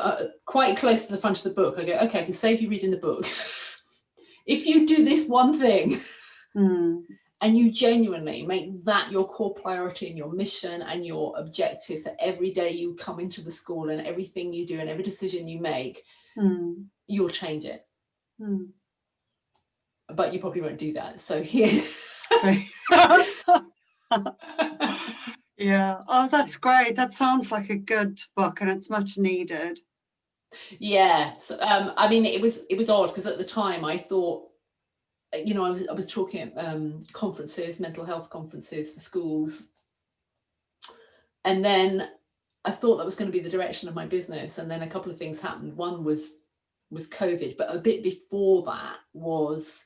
quite close to the front of the book, I go, okay, I can save you reading the book. If you do this one thing and you genuinely make that your core priority and your mission and your objective for every day you come into the school and everything you do and every decision you make, you'll change it. But you probably won't do that. So here. Yeah. Oh, that's great. That sounds like a good book, and it's much needed. Yeah. So I mean, it was odd because at the time I thought, I was talking at conferences, mental health conferences for schools, and then I thought that was going to be the direction of my business, and then a couple of things happened. One was COVID, but a bit before that was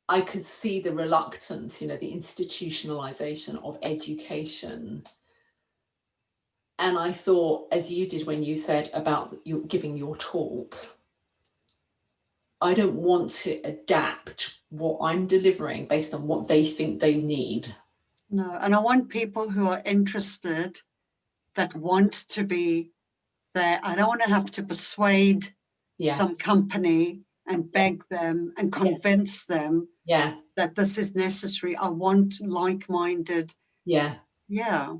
I could see the reluctance, the institutionalization of education. And I thought, as you did when you said about you giving your talk, I don't want to adapt what I'm delivering based on what they think they need. No, and I want people who are interested, that want to be there. I don't want to have to persuade some company and beg them and convince them that this is necessary. I want like-minded. Yeah. Yeah.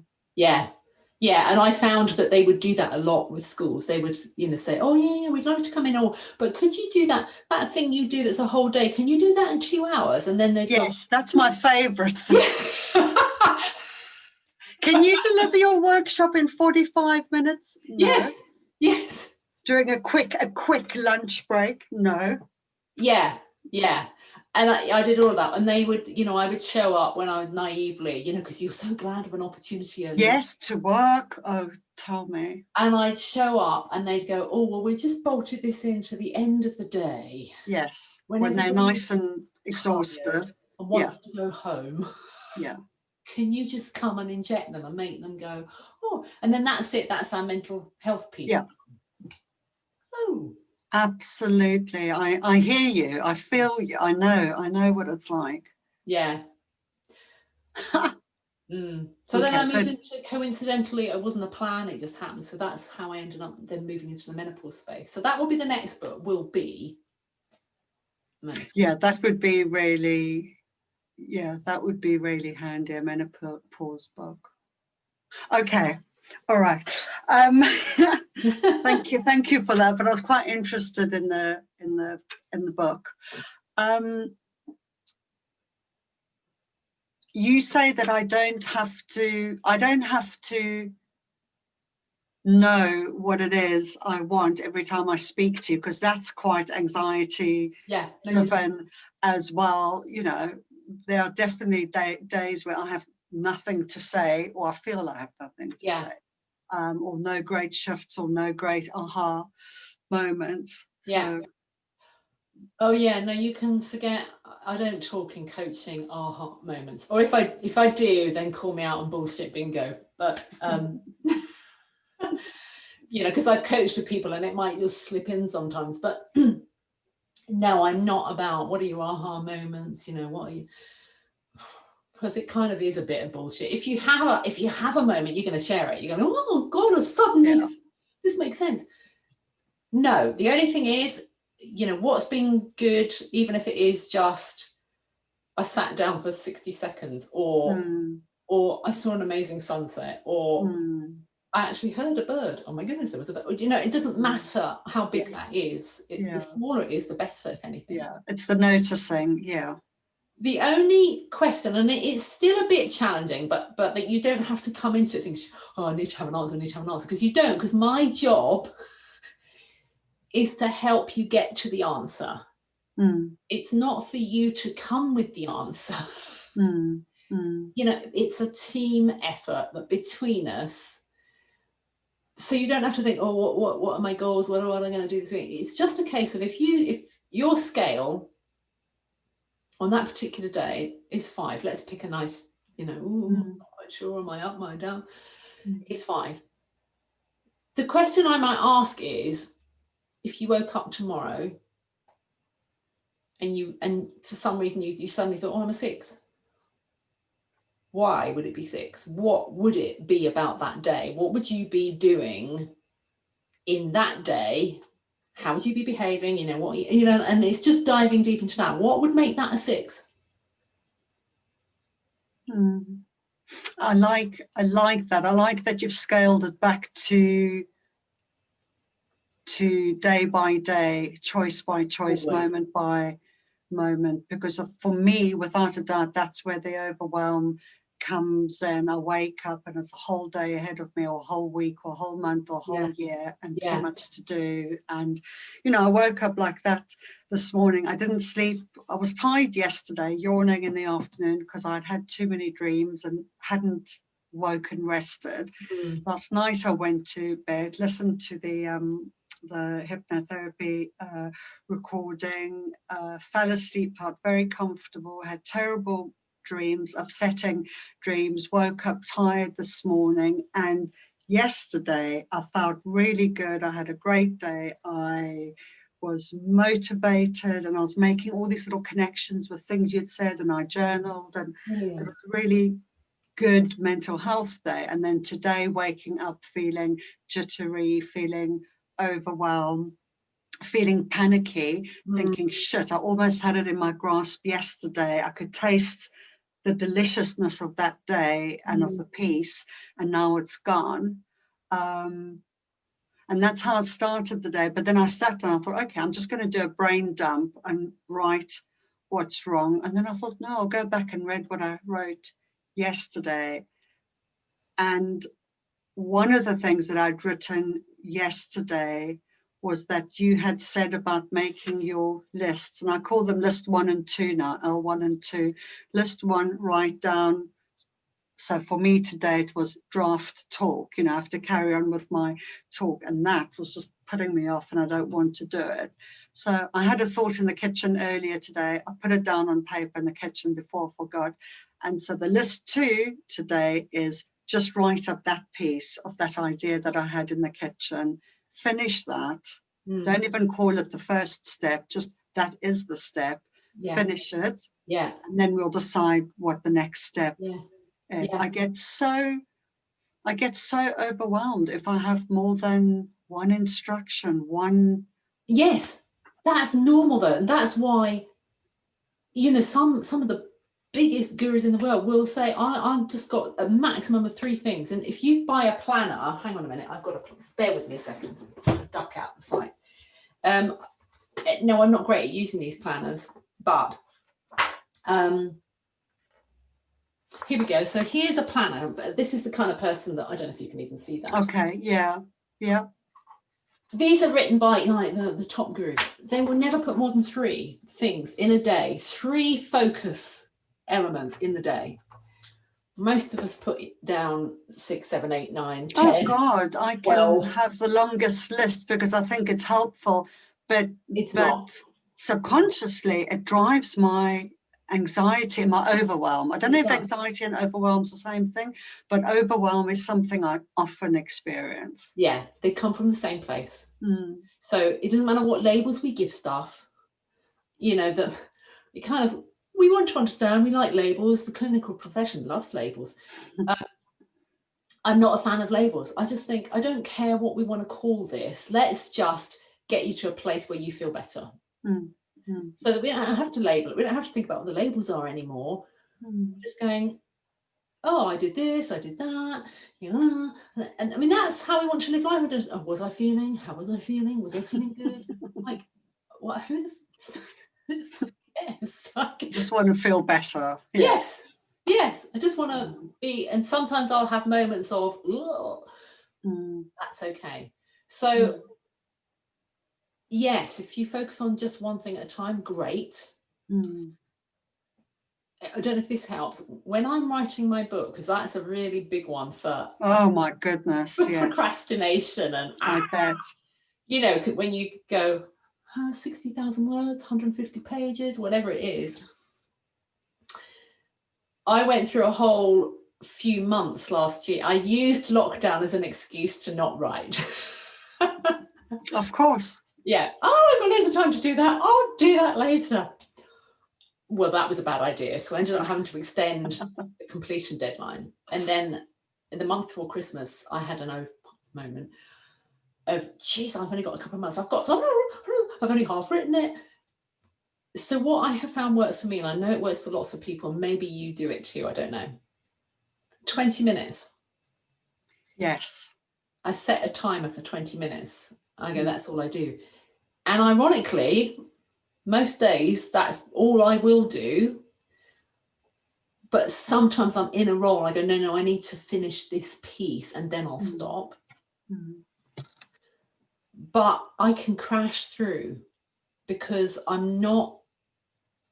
And I found that they would do that a lot with schools. They would, say, oh yeah, we'd love to come in, but could you do that thing you do that's a whole day? Can you do that in 2 hours? And then they'd go, that's my favorite thing. Can you deliver your workshop in 45 minutes? No. Yes. During a quick lunch break? No. Yeah. And I did all of that, and they would, I would show up when I would naively, because you're so glad of an opportunity. Yes, to work. Oh, tell me. And I'd show up and they'd go, oh, well, we just bolted this into the end of the day. Yes, when they're nice and exhausted. And wants to go home. Yeah. Can you just come and inject them and make them go, oh, and then that's it. That's our mental health piece. Yeah. Oh. Absolutely. I hear you. I feel you. I know what it's like. Yeah. So then I moved into, coincidentally, it wasn't a plan, it just happened. So that's how I ended up then moving into the menopause space. So that will be the next book, will be menopause. Yeah, that would be really handy, a menopause book. Okay. All right. Thank you for that. But I was quite interested in the book. You say that I don't have to know what it is I want every time I speak to you, because that's quite anxiety driven as well. There are definitely days where I have nothing to say, or I feel I have nothing to say, or no great shifts, or no great aha moments. So. Oh yeah, no, you can forget. I don't talk in coaching aha moments, or if I do, then call me out on bullshit bingo. But because I've coached with people and it might just slip in sometimes. But no, I'm not about what are your aha moments. What are you? Because it kind of is a bit of bullshit. If you have a moment, you're going to share it. You're going, oh God, suddenly this makes sense. No, the only thing is, what's been good, even if it is just I sat down for 60 seconds, or I saw an amazing sunset, or I actually heard a bird. Oh my goodness, there was a bird. It doesn't matter how big that is. The smaller it is, the better, if anything. Yeah, it's the noticing. Yeah. The only question, and it's still a bit challenging, but that you don't have to come into it thinking, oh, I need to have an answer, because you don't, because my job is to help you get to the answer. It's not for you to come with the answer. It's a team effort that between us. So you don't have to think, oh, what are my goals? What am I going to do this week? It's just a case of if your scale on that particular day is 5. Let's pick a nice, I'm not quite sure, am I up, am I down? It's 5. The question I might ask is, if you woke up tomorrow and for some reason you suddenly thought, oh, I'm a 6. Why would it be 6? What would it be about that day? What would you be doing in that day? How would you be behaving? And it's just diving deep into that. What would make that a 6? I like that. I like that you've scaled it back to day by day, choice by choice, Always. moment by moment, because for me, without a doubt, that's where the overwhelm comes in. I wake up and it's a whole day ahead of me, or a whole week, or a whole month, or a whole year, and too much to do. And I woke up like that this morning. I didn't sleep. I was tired yesterday, yawning in the afternoon because I'd had too many dreams and hadn't woken rested. Last night I went to bed, listened to the hypnotherapy recording, fell asleep, felt very comfortable, had terrible dreams, upsetting dreams, woke up tired this morning, and yesterday I felt really good. I had a great day. I was motivated and I was making all these little connections with things you'd said, and I journaled, and it was really good mental health day. And then today, waking up feeling jittery, feeling overwhelmed, feeling panicky, thinking, shit, I almost had it in my grasp yesterday. I could taste the deliciousness of that day and of the peace, and now it's gone. And that's how I started the day. But then I sat down and I thought, okay, I'm just going to do a brain dump and write what's wrong. And then I thought, no, I'll go back and read what I wrote yesterday. And one of the things that I'd written yesterday was that you had said about making your lists, and I call them list 1 and 2 now, L1 and 2. List 1, write down. So for me today, it was draft talk. I have to carry on with my talk, and that was just putting me off, and I don't want to do it. So I had a thought in the kitchen earlier today. I put it down on paper in the kitchen before I forgot. And so the list 2 today is just write up that piece of that idea that I had in the kitchen. Finish that. Don't even call it the first step. Just that is the step. Finish it. And then we'll decide what the next step is. I get so overwhelmed if I have more than one instruction, one. Yes, that's normal though. And that's why, some of the biggest gurus in the world will say, I've just got a maximum of 3 things. And if you buy a planner, hang on a minute, I've got to bear with me a second, duck out the site. No, I'm not great at using these planners, but here we go. So here's a planner. This is the kind of person that, I don't know if you can even see that. Okay, yeah. These are written by the top gurus. They will never put more than 3 things in a day, 3 focus elements in the day. Most of us put down 6, 7, 8, 9, 10. Oh God, I 12. can have the longest list because I think it's helpful, but not. Subconsciously it drives my anxiety and my overwhelm. I don't know if anxiety and overwhelm is the same thing, but overwhelm is something I often experience. Yeah, they come from the same place. So it doesn't matter what labels we give stuff, that it kind of, we want to understand, we like labels. The clinical profession loves labels. I'm not a fan of labels. I just think, I don't care what we want to call this. Let's just get you to a place where you feel better. So that we don't have to label it. We don't have to think about what the labels are anymore. Just going, oh, I did this, I did that. And I mean, that's how we want to live life. Was I feeling? How was I feeling? Was I feeling good? Like, what? Who the fuck cares? Like, Just want to feel better. Yes. I just want to be, and sometimes I'll have moments of, that's okay. So yes, if you focus on just one thing at a time, great. I don't know if this helps. When I'm writing my book, because that's a really big one for, oh my goodness, procrastination, and I bet. When you go 60,000 words, 150 pages, whatever it is, I went through a whole few months last year. I used lockdown as an excuse to not write. Of course. Yeah. Oh, I've got loads of time to do that. I'll do that later. Well, that was a bad idea. So I ended up having to extend the completion deadline. And then in the month before Christmas, I had an moment of, geez, I've only got a couple of months. I've only half written it. So what I have found works for me, and I know it works for lots of people, maybe you do it too, I don't know. 20 minutes. Yes. I set a timer for 20 minutes. I go, that's all I do. And ironically, most days, that's all I will do. But sometimes I'm in a role, I go, no, I need to finish this piece and then I'll stop. But I can crash through because I'm not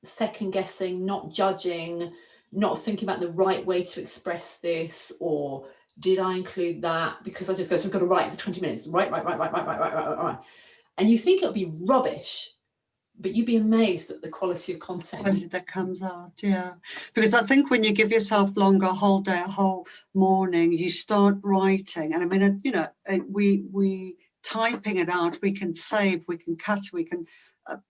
second guessing, not judging, not thinking about the right way to express this, or did I include that? Because I just got to write for 20 minutes, right. And you think it'll be rubbish, but you'd be amazed at the quality of content that comes out. Yeah, because I think when you give yourself longer, a whole day, a whole morning, you start writing. And I mean, you know, we typing it out, we can save, we can cut, we can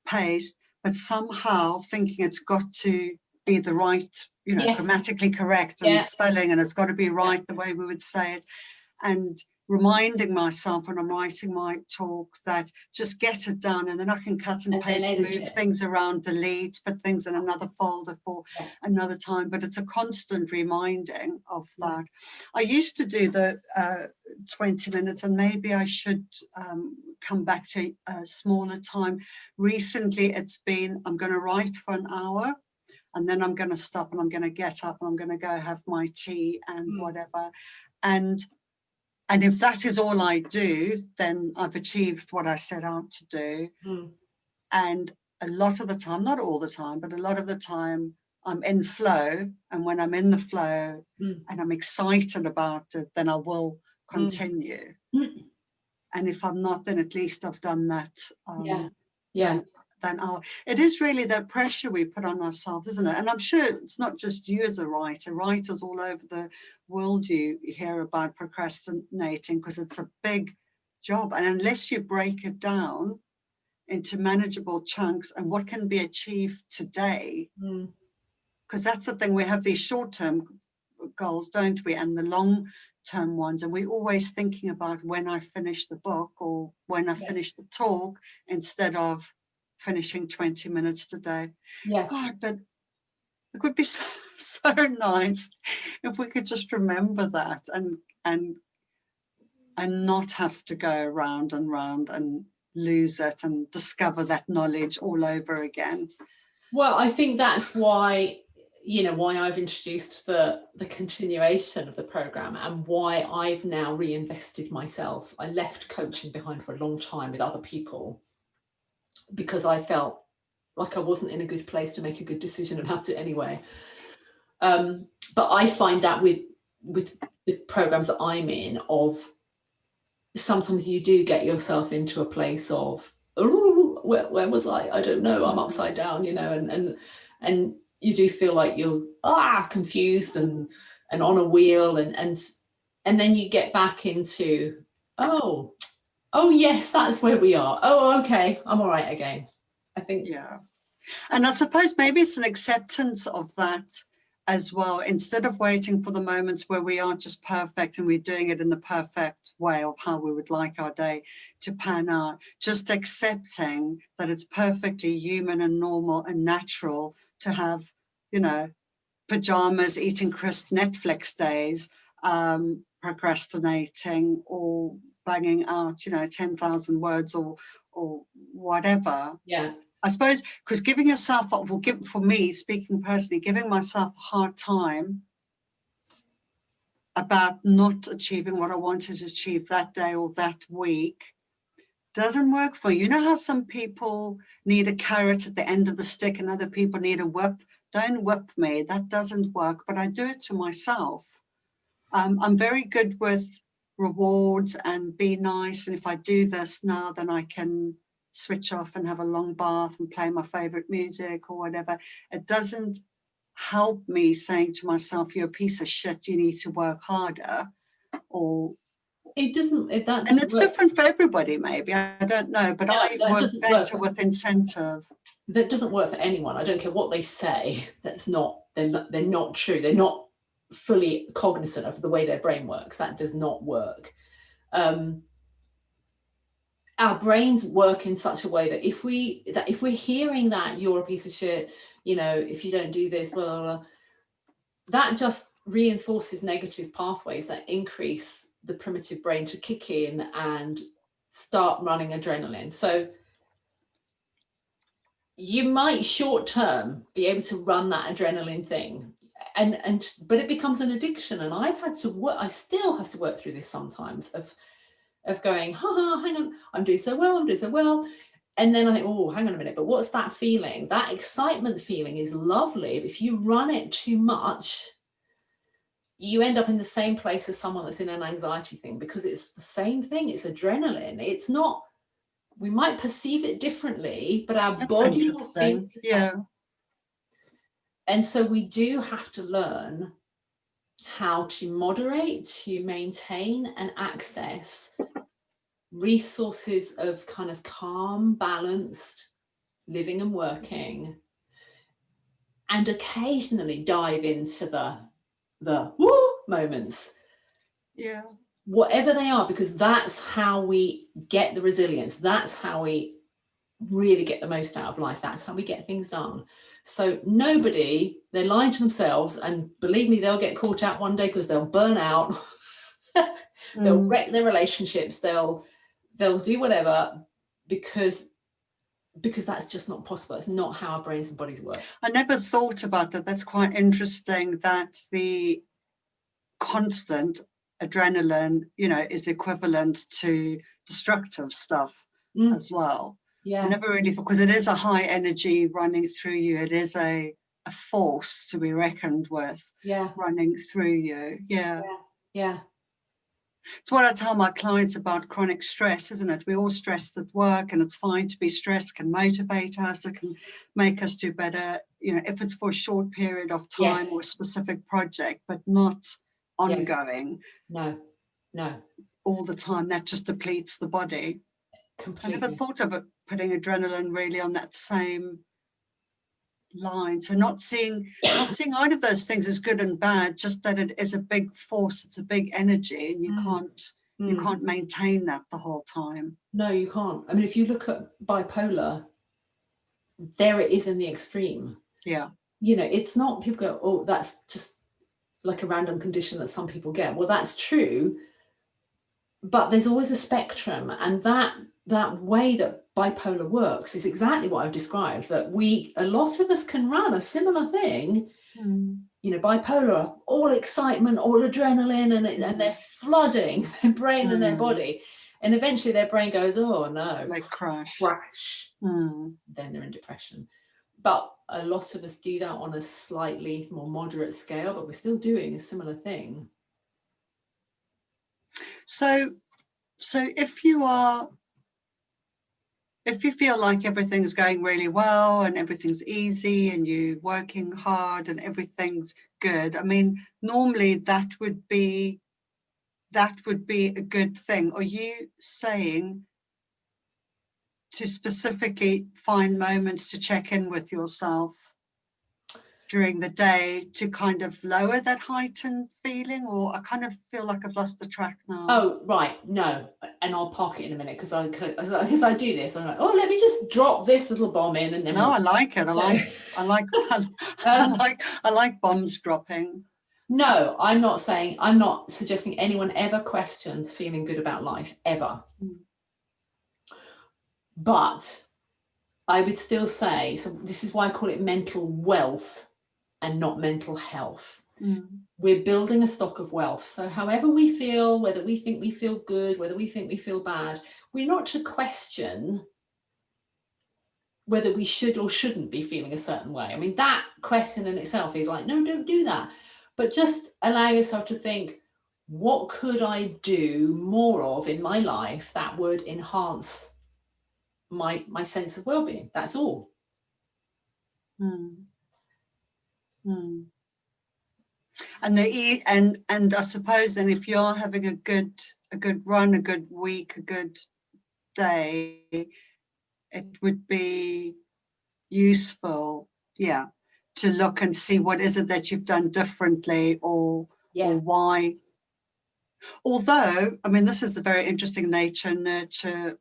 paste, but somehow thinking it's got to be the right, you know, grammatically correct and spelling, and it's got to be right the way we would say it. And reminding myself when I'm writing my talks that just get it done, and then I can cut and paste, move things around, delete, put things in another folder for another time. But it's a constant reminding of that. I used to do the 20 minutes, and maybe I should come back to a smaller time. Recently, it's been, I'm going to write for an hour, and then I'm going to stop, and I'm going to get up, and I'm going to go have my tea and whatever. And if that is all I do, then I've achieved what I set out to do. And a lot of the time, not all the time, but a lot of the time, I'm in flow. And when I'm in the flow and I'm excited about it, then I will continue. And if I'm not, then at least I've done that. Then it is really the pressure we put on ourselves, isn't it? And I'm sure it's not just you as a writer. Writers all over the world, you hear about procrastinating because it's a big job. And unless you break it down into manageable chunks and what can be achieved today, because that's the thing, we have these short-term goals, don't we? And the long-term ones. And we're always thinking about when I finish the book or when I finish the talk instead of finishing 20 minutes today. God, but it would be so nice if we could just remember that and not have to go round and round and lose it and discover that knowledge all over again. Well, I think that's why, you know, why I've introduced the continuation of the program and why I've now reinvested myself. I left coaching behind for a long time with other people because I felt like I wasn't in a good place to make a good decision about it anyway. But I find that with the programs that I'm in, of sometimes you do get yourself into a place of, oh, where was I don't know, I'm upside down, you know, and you do feel like you're confused and on a wheel, and then you get back into, oh yes, that's where we are. Oh, okay, I'm all right again, I think. Yeah. And I suppose maybe it's an acceptance of that as well, instead of waiting for the moments where we are just perfect and we're doing it in the perfect way of how we would like our day to pan out, just accepting that it's perfectly human and normal and natural to have, you know, pajamas, eating crisp Netflix days, procrastinating or banging out, you know, 10,000 words or whatever. Yeah. I suppose because giving yourself, for me, speaking personally, giving myself a hard time about not achieving what I wanted to achieve that day or that week doesn't work for you. You know how some people need a carrot at the end of the stick and other people need a whip? Don't whip me. That doesn't work, but I do it to myself. I'm very good with rewards and be nice. And if I do this now, then I can switch off and have a long bath and play my favorite music or whatever. It doesn't help me saying to myself, you're a piece of shit, you need to work harder. Or It doesn't, that and doesn't it's work. different for everybody, maybe, I don't know, but No, I that work doesn't work better for, with incentive. that doesn't work for anyone. I don't care what they say. That's not, they're not true. They're not fully cognizant of the way their brain works. That does not work. Our brains work in such a way that if we're hearing that you're a piece of shit, you know, if you don't do this, blah, blah, blah, that just reinforces negative pathways that increase the primitive brain to kick in and start running adrenaline. So you might short term be able to run that adrenaline thing, but it becomes an addiction. And I've had to work, I still have to work through this sometimes of going, hang on, I'm doing so well. And then I think, oh, hang on a minute, but what's that feeling? That excitement feeling is lovely. But if you run it too much, you end up in the same place as someone that's in an anxiety thing, because it's the same thing. It's adrenaline. It's not, we might perceive it differently, but our That's body will think interesting. the same. Yeah. And so we do have to learn how to moderate, to maintain and access resources of kind of calm, balanced living and working, and occasionally dive into the woo moments. Yeah. Whatever they are, because that's how we get the resilience. That's how we really get the most out of life. That's how we get things done. So nobody, they're lying to themselves, and believe me, they'll get caught out one day because they'll burn out. They'll wreck their relationships. They'll do whatever, because that's just not possible. It's not how our brains and bodies work. I never thought about that. That's quite interesting, that the constant adrenaline, you know, is equivalent to destructive stuff as well. Yeah. I never really thought, because it is a high energy running through you. It is a force to be reckoned with. Yeah. Running through you. Yeah. Yeah. It's what I tell my clients about chronic stress, isn't it? We're all stressed at work, and it's fine to be stressed. It can motivate us. It can make us do better, you know, if it's for a short period of time or a specific project, but not ongoing. No. All the time. That just depletes the body. Completely. I never thought of it putting adrenaline really on that same line. So not seeing either of those things as good and bad, just that it is a big force, it's a big energy, and you can't maintain that the whole time. No, you can't. I mean, if you look at bipolar, there it is in the extreme. Yeah. You know, it's not, people go, oh, that's just like a random condition that some people get. Well, that's true, but there's always a spectrum, and that way that bipolar works is exactly what I've described, that a lot of us can run a similar thing. You know, bipolar, all excitement, all adrenaline, and they're flooding their brain and their body, and eventually their brain goes, oh no, like crash. Then they're in depression. But a lot of us do that on a slightly more moderate scale, but we're still doing a similar thing. So if you feel like everything's going really well and everything's easy and you're working hard and everything's good, I mean, normally that would be a good thing. Are you saying to specifically find moments to check in with yourself during the day to kind of lower that heightened feeling? Or I kind of feel like I've lost the track now. Oh, right, no, and I'll park it in a minute, because I do this. I'm like, oh, let me just drop this little bomb in, and then I like it. I like bombs dropping. No, I'm not suggesting anyone ever questions feeling good about life, ever. But I would still say, so this is why I call it mental wealth and not mental health. We're building a stock of wealth. So however we feel, whether we think we feel good, whether we think we feel bad, we're not to question whether we should or shouldn't be feeling a certain way. I mean, that question in itself is like, no, don't do that. But just allow yourself to think, what could I do more of in my life that would enhance my sense of well-being? That's all. Mm. And I suppose then if you're having a good run, a good week, a good day, it would be useful, yeah, to look and see what is it that you've done differently, or why. Although, I mean, this is the very interesting nature nurture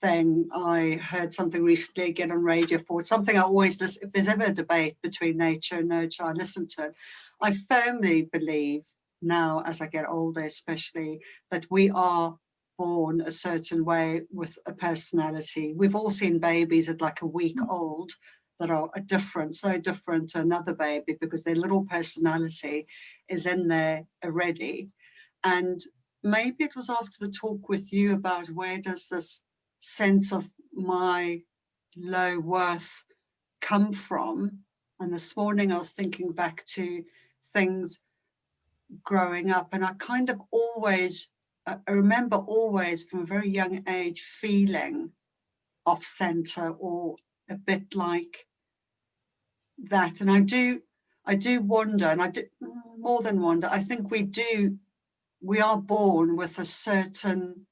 thing. I heard something recently again on Radio 4. It's something I always listen. If there's ever a debate between nature and nurture, I listen to it. I firmly believe now, as I get older, especially, that we are born a certain way with a personality. We've all seen babies at like a week old that are different, so different to another baby, because their little personality is in there already. And maybe it was after the talk with you about where does this sense of my low worth come from. And this morning I was thinking back to things growing up, and I kind of always, I remember always from a very young age feeling off center, or a bit like that. And I do wonder, and I do more than wonder, I think we are born with a certain,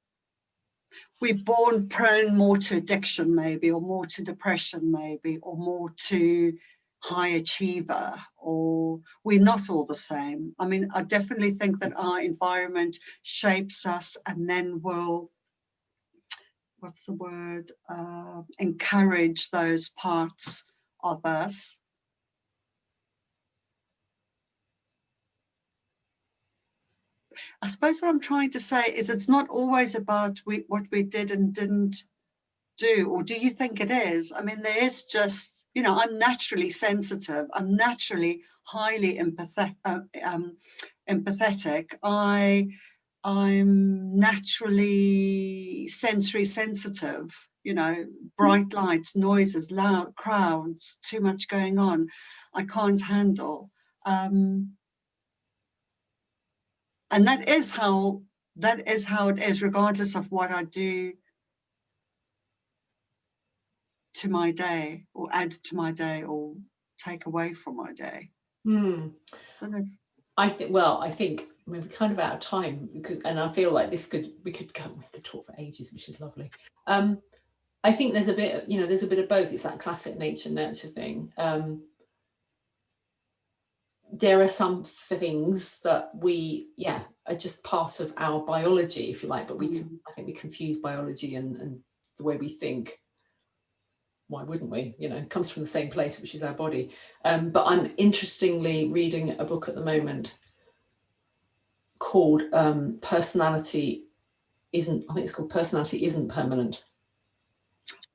we're born prone more to addiction maybe, or more to depression maybe, or more to high achiever, or we're not all the same. I mean, I definitely think that our environment shapes us and then will, what's the word, encourage those parts of us. I suppose what I'm trying to say is it's not always about what we did and didn't do, or do you think it is? I mean, there is just, you know, I'm naturally sensitive. I'm naturally highly empathetic. I'm naturally sensory sensitive. You know, bright lights, noises, loud crowds, too much going on, I can't handle. And that is how it is, regardless of what I do to my day, or add to my day, or take away from my day. I think I mean, we're kind of out of time, because, and I feel like we could talk for ages, which is lovely. I think there's a bit, you know, there's a bit of both. It's that classic nature nurture thing. There are some things that are just part of our biology, if you like, but I think we confuse biology and the way we think. Why wouldn't we? You know, it comes from the same place, which is our body. But I'm interestingly reading a book at the moment called Personality Isn't Permanent.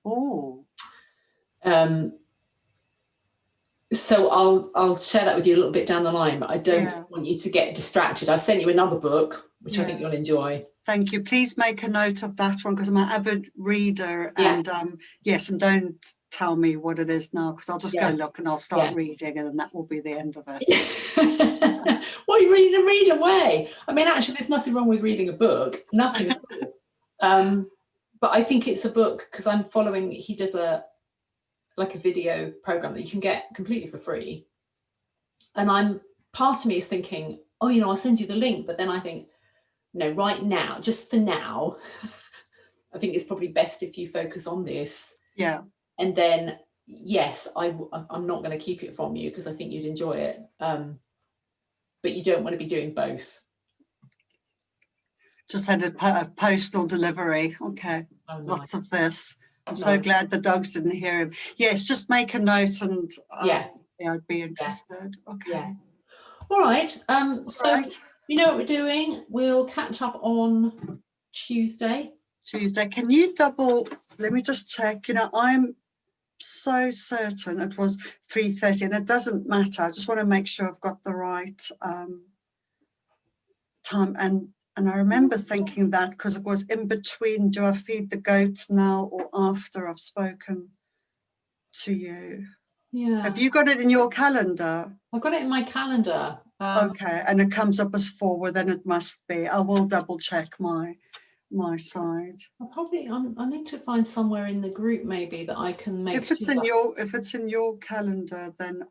Oh. So I'll share that with you a little bit down the line, but I don't want you to get distracted. I've sent you another book, which I think you'll enjoy. Thank you. Please make a note of that one, because I'm an avid reader. And yes, and don't tell me what it is now, because I'll just go look and I'll start reading, and then that will be the end of it. Well, you're read away. I mean, actually, there's nothing wrong with reading a book. Nothing at all. But I think it's a book, because I'm following, he does a video program that you can get completely for free. And part of me is thinking, oh, you know, I'll send you the link. But then I think, no, right now, just for now, I think it's probably best if you focus on this. Yeah. And then, yes, I'm not going to keep it from you, because I think you'd enjoy it. But you don't want to be doing both. Just had a postal delivery. Okay. Oh, nice. Lots of this. I'm so glad the dogs didn't hear him. Yes, just make a note, and I'd be interested. Okay. Yeah. All right. So you know what we're doing. We'll catch up on Tuesday. Can you let me just check. You know, I'm so certain it was 3:30, and it doesn't matter. I just want to make sure I've got the right time. And I remember thinking that, because it was in between, do I feed the goats now or after I've spoken to you? Yeah. Have you got it in your calendar? I've got it in my calendar. Okay, and it comes up as 4, well, then it must be. I will double check my side. I need to find somewhere in the group maybe that I can make. If it's in your calendar, then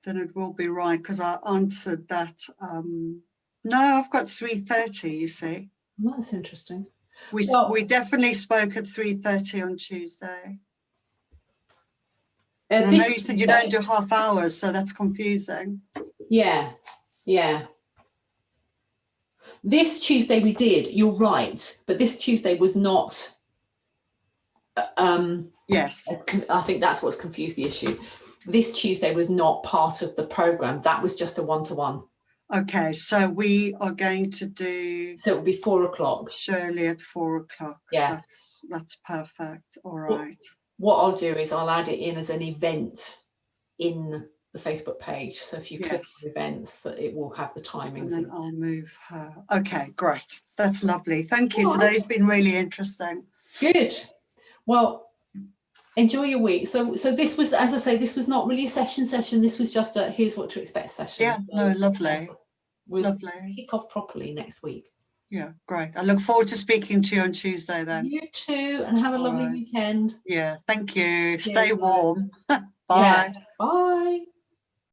then it will be right, because I answered that. No, I've got 3:30, you see. That's interesting. We definitely spoke at 3:30 on Tuesday. And I know you said you don't do half hours, so that's confusing. Yeah, yeah. This Tuesday we did, you're right, but this Tuesday was not. Yes. I think that's what's confused the issue. This Tuesday was not part of the program. That was just a one-to-one. Okay, so we are going to do. So it will be 4 o'clock. Shirley at 4 o'clock. Yeah. That's perfect. All right. What I'll do is I'll add it in as an event in the Facebook page. So if you click on events, that it will have the timings. And then I'll move her. Okay, great. That's lovely. Thank you. Right. Today's been really interesting. Good. Well, enjoy your week. So this was, as I say, this was not really a session. This was just a here's what to expect session. Yeah, so, no, lovely. We'll lovely. kick off properly next week. Yeah, great. I look forward to speaking to you on Tuesday then. You too, and have a lovely weekend. Yeah, thank you. Stay warm. Bye. Yeah. Bye.